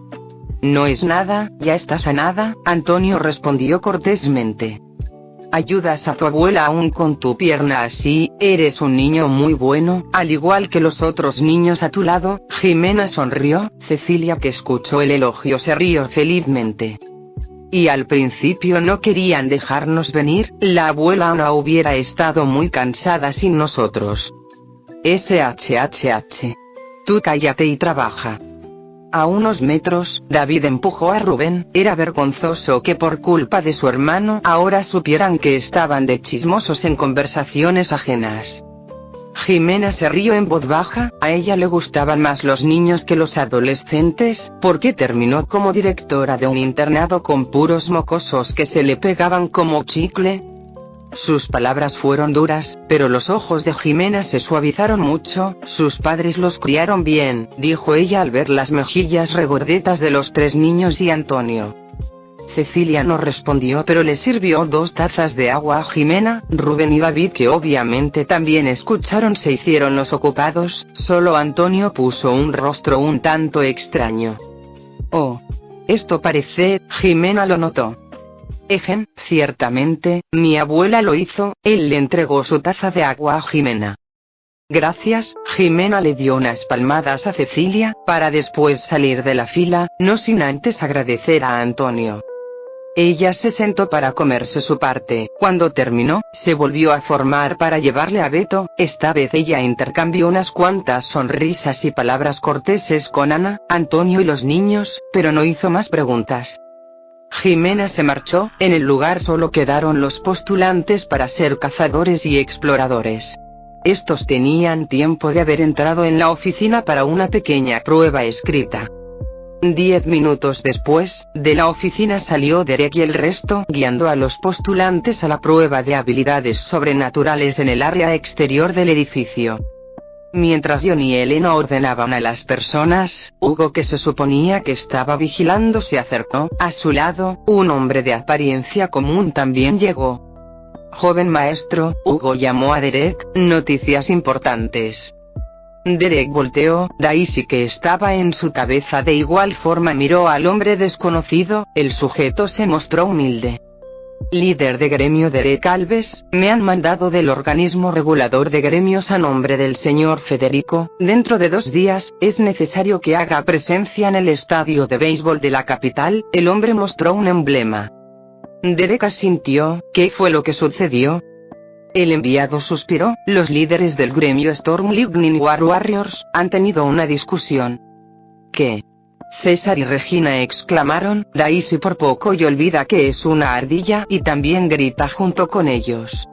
No es nada, ya está sanada, Antonio respondió cortésmente. Ayudas a tu abuela aún con tu pierna así, eres un niño muy bueno, al igual que los otros niños a tu lado. Jimena sonrió. Cecilia, que escuchó el elogio, se rió felizmente. Y al principio no querían dejarnos venir, la abuela no hubiera estado muy cansada sin nosotros. SHHH. Tú cállate y trabaja. A unos metros, David empujó a Rubén. Era vergonzoso que por culpa de su hermano ahora supieran que estaban de chismosos en conversaciones ajenas. Jimena se rió en voz baja, a ella le gustaban más los niños que los adolescentes, porque terminó como directora de un internado con puros mocosos que se le pegaban como chicle. Sus palabras fueron duras, pero los ojos de Jimena se suavizaron mucho. Sus padres los criaron bien, dijo ella al ver las mejillas regordetas de los tres niños y Antonio. Cecilia no respondió, pero le sirvió 2 tazas de agua a Jimena. Rubén y David, que obviamente también escucharon, se hicieron los ocupados. Solo Antonio puso un rostro un tanto extraño. Oh. Esto parece, Jimena lo notó. Ciertamente, mi abuela lo hizo. Él le entregó su taza de agua a Jimena. Gracias. Jimena le dio unas palmadas a Cecilia, para después salir de la fila, no sin antes agradecer a Antonio. Ella se sentó para comerse su parte. Cuando terminó, se volvió a formar para llevarle a Beto. Esta vez ella intercambió unas cuantas sonrisas y palabras corteses con Ana, Antonio y los niños, pero no hizo más preguntas. Jimena se marchó. En el lugar solo quedaron los postulantes para ser cazadores y exploradores. Estos tenían tiempo de haber entrado en la oficina para una pequeña prueba escrita. 10 minutos después, de la oficina salió Derek y el resto, guiando a los postulantes a la prueba de habilidades sobrenaturales en el área exterior del edificio. Mientras John y Elena ordenaban a las personas, Hugo, que se suponía que estaba vigilando, se acercó. A su lado, un hombre de apariencia común también llegó. Joven maestro, Hugo llamó a Derek, noticias importantes. Derek volteó. Daisy, que estaba en su cabeza de igual forma, miró al hombre desconocido. El sujeto se mostró humilde. Líder de gremio Derek Alves, me han mandado del organismo regulador de gremios a nombre del señor Federico. Dentro de 2 días, es necesario que haga presencia en el estadio de béisbol de la capital. El hombre mostró un emblema. Derek asintió. ¿Qué fue lo que sucedió? El enviado suspiró. Los líderes del gremio Storm Lightning Warriors han tenido una discusión. ¿Qué? César y Regina exclamaron. Daisy por poco y olvida que es una ardilla y también grita junto con ellos.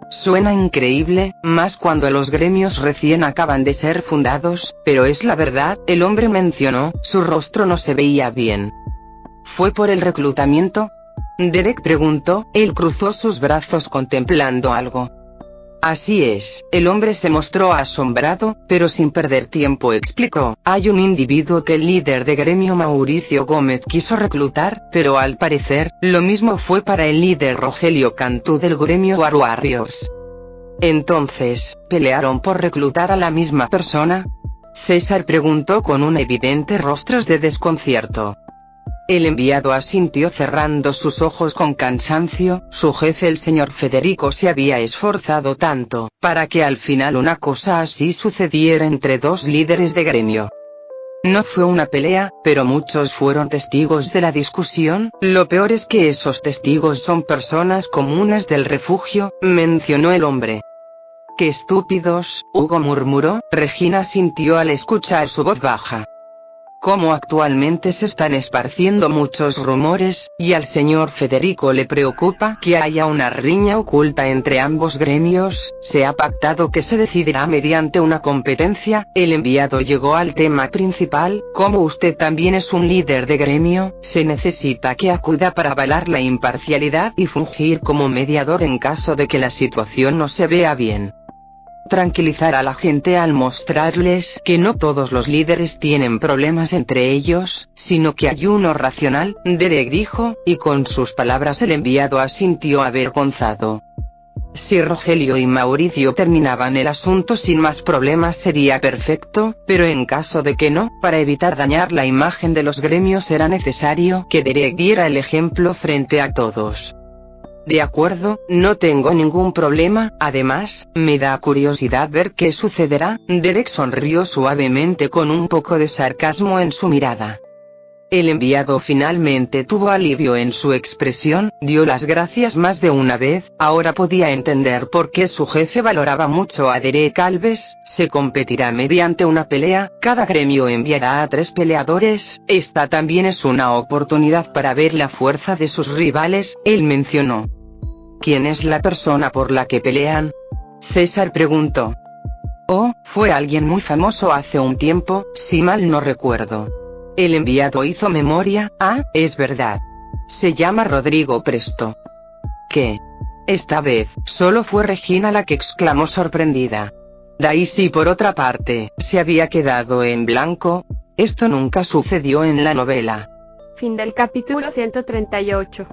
Suena increíble, más cuando los gremios recién acaban de ser fundados, pero es la verdad. El hombre mencionó. Su rostro no se veía bien. ¿Fue por el reclutamiento? Derek preguntó. Él cruzó sus brazos contemplando algo. Así es. El hombre se mostró asombrado, pero sin perder tiempo explicó. Hay un individuo que el líder de gremio Mauricio Gómez quiso reclutar, pero al parecer, lo mismo fue para el líder Rogelio Cantú del gremio Warriors. Entonces, ¿pelearon por reclutar a la misma persona? César preguntó con un evidente rostro de desconcierto. El enviado asintió cerrando sus ojos con cansancio. Su jefe, el señor Federico, se había esforzado tanto para que al final una cosa así sucediera entre 2 líderes de gremio. No fue una pelea, pero muchos fueron testigos de la discusión. Lo peor es que esos testigos son personas comunes del refugio, mencionó el hombre. ¡Qué estúpidos!, Hugo murmuró. Regina sintió al escuchar su voz baja. Como actualmente se están esparciendo muchos rumores, y al señor Federico le preocupa que haya una riña oculta entre ambos gremios, se ha pactado que se decidirá mediante una competencia. El enviado llegó al tema principal. Como usted también es un líder de gremio, se necesita que acuda para avalar la imparcialidad y fungir como mediador en caso de que la situación no se vea bien. Tranquilizar a la gente al mostrarles que no todos los líderes tienen problemas entre ellos, sino que hay uno racional, Derek dijo, y con sus palabras el enviado asintió avergonzado. Si Rogelio y Mauricio terminaban el asunto sin más problemas sería perfecto, pero en caso de que no, para evitar dañar la imagen de los gremios era necesario que Derek diera el ejemplo frente a todos. De acuerdo, no tengo ningún problema. Además, me da curiosidad ver qué sucederá. Derek sonrió suavemente con un poco de sarcasmo en su mirada. El enviado finalmente tuvo alivio en su expresión, dio las gracias más de una vez. Ahora podía entender por qué su jefe valoraba mucho a Derek Alves. Se competirá mediante una pelea, cada gremio enviará a 3 peleadores. Esta también es una oportunidad para ver la fuerza de sus rivales, él mencionó. ¿Quién es la persona por la que pelean? César preguntó. Oh, fue alguien muy famoso hace un tiempo, si mal no recuerdo. El enviado hizo memoria. Ah, es verdad. Se llama Rodrigo Presto. ¿Qué? Esta vez, solo fue Regina la que exclamó sorprendida. Daisy, por otra parte, se había quedado en blanco. Esto nunca sucedió en la novela. Fin del capítulo 138.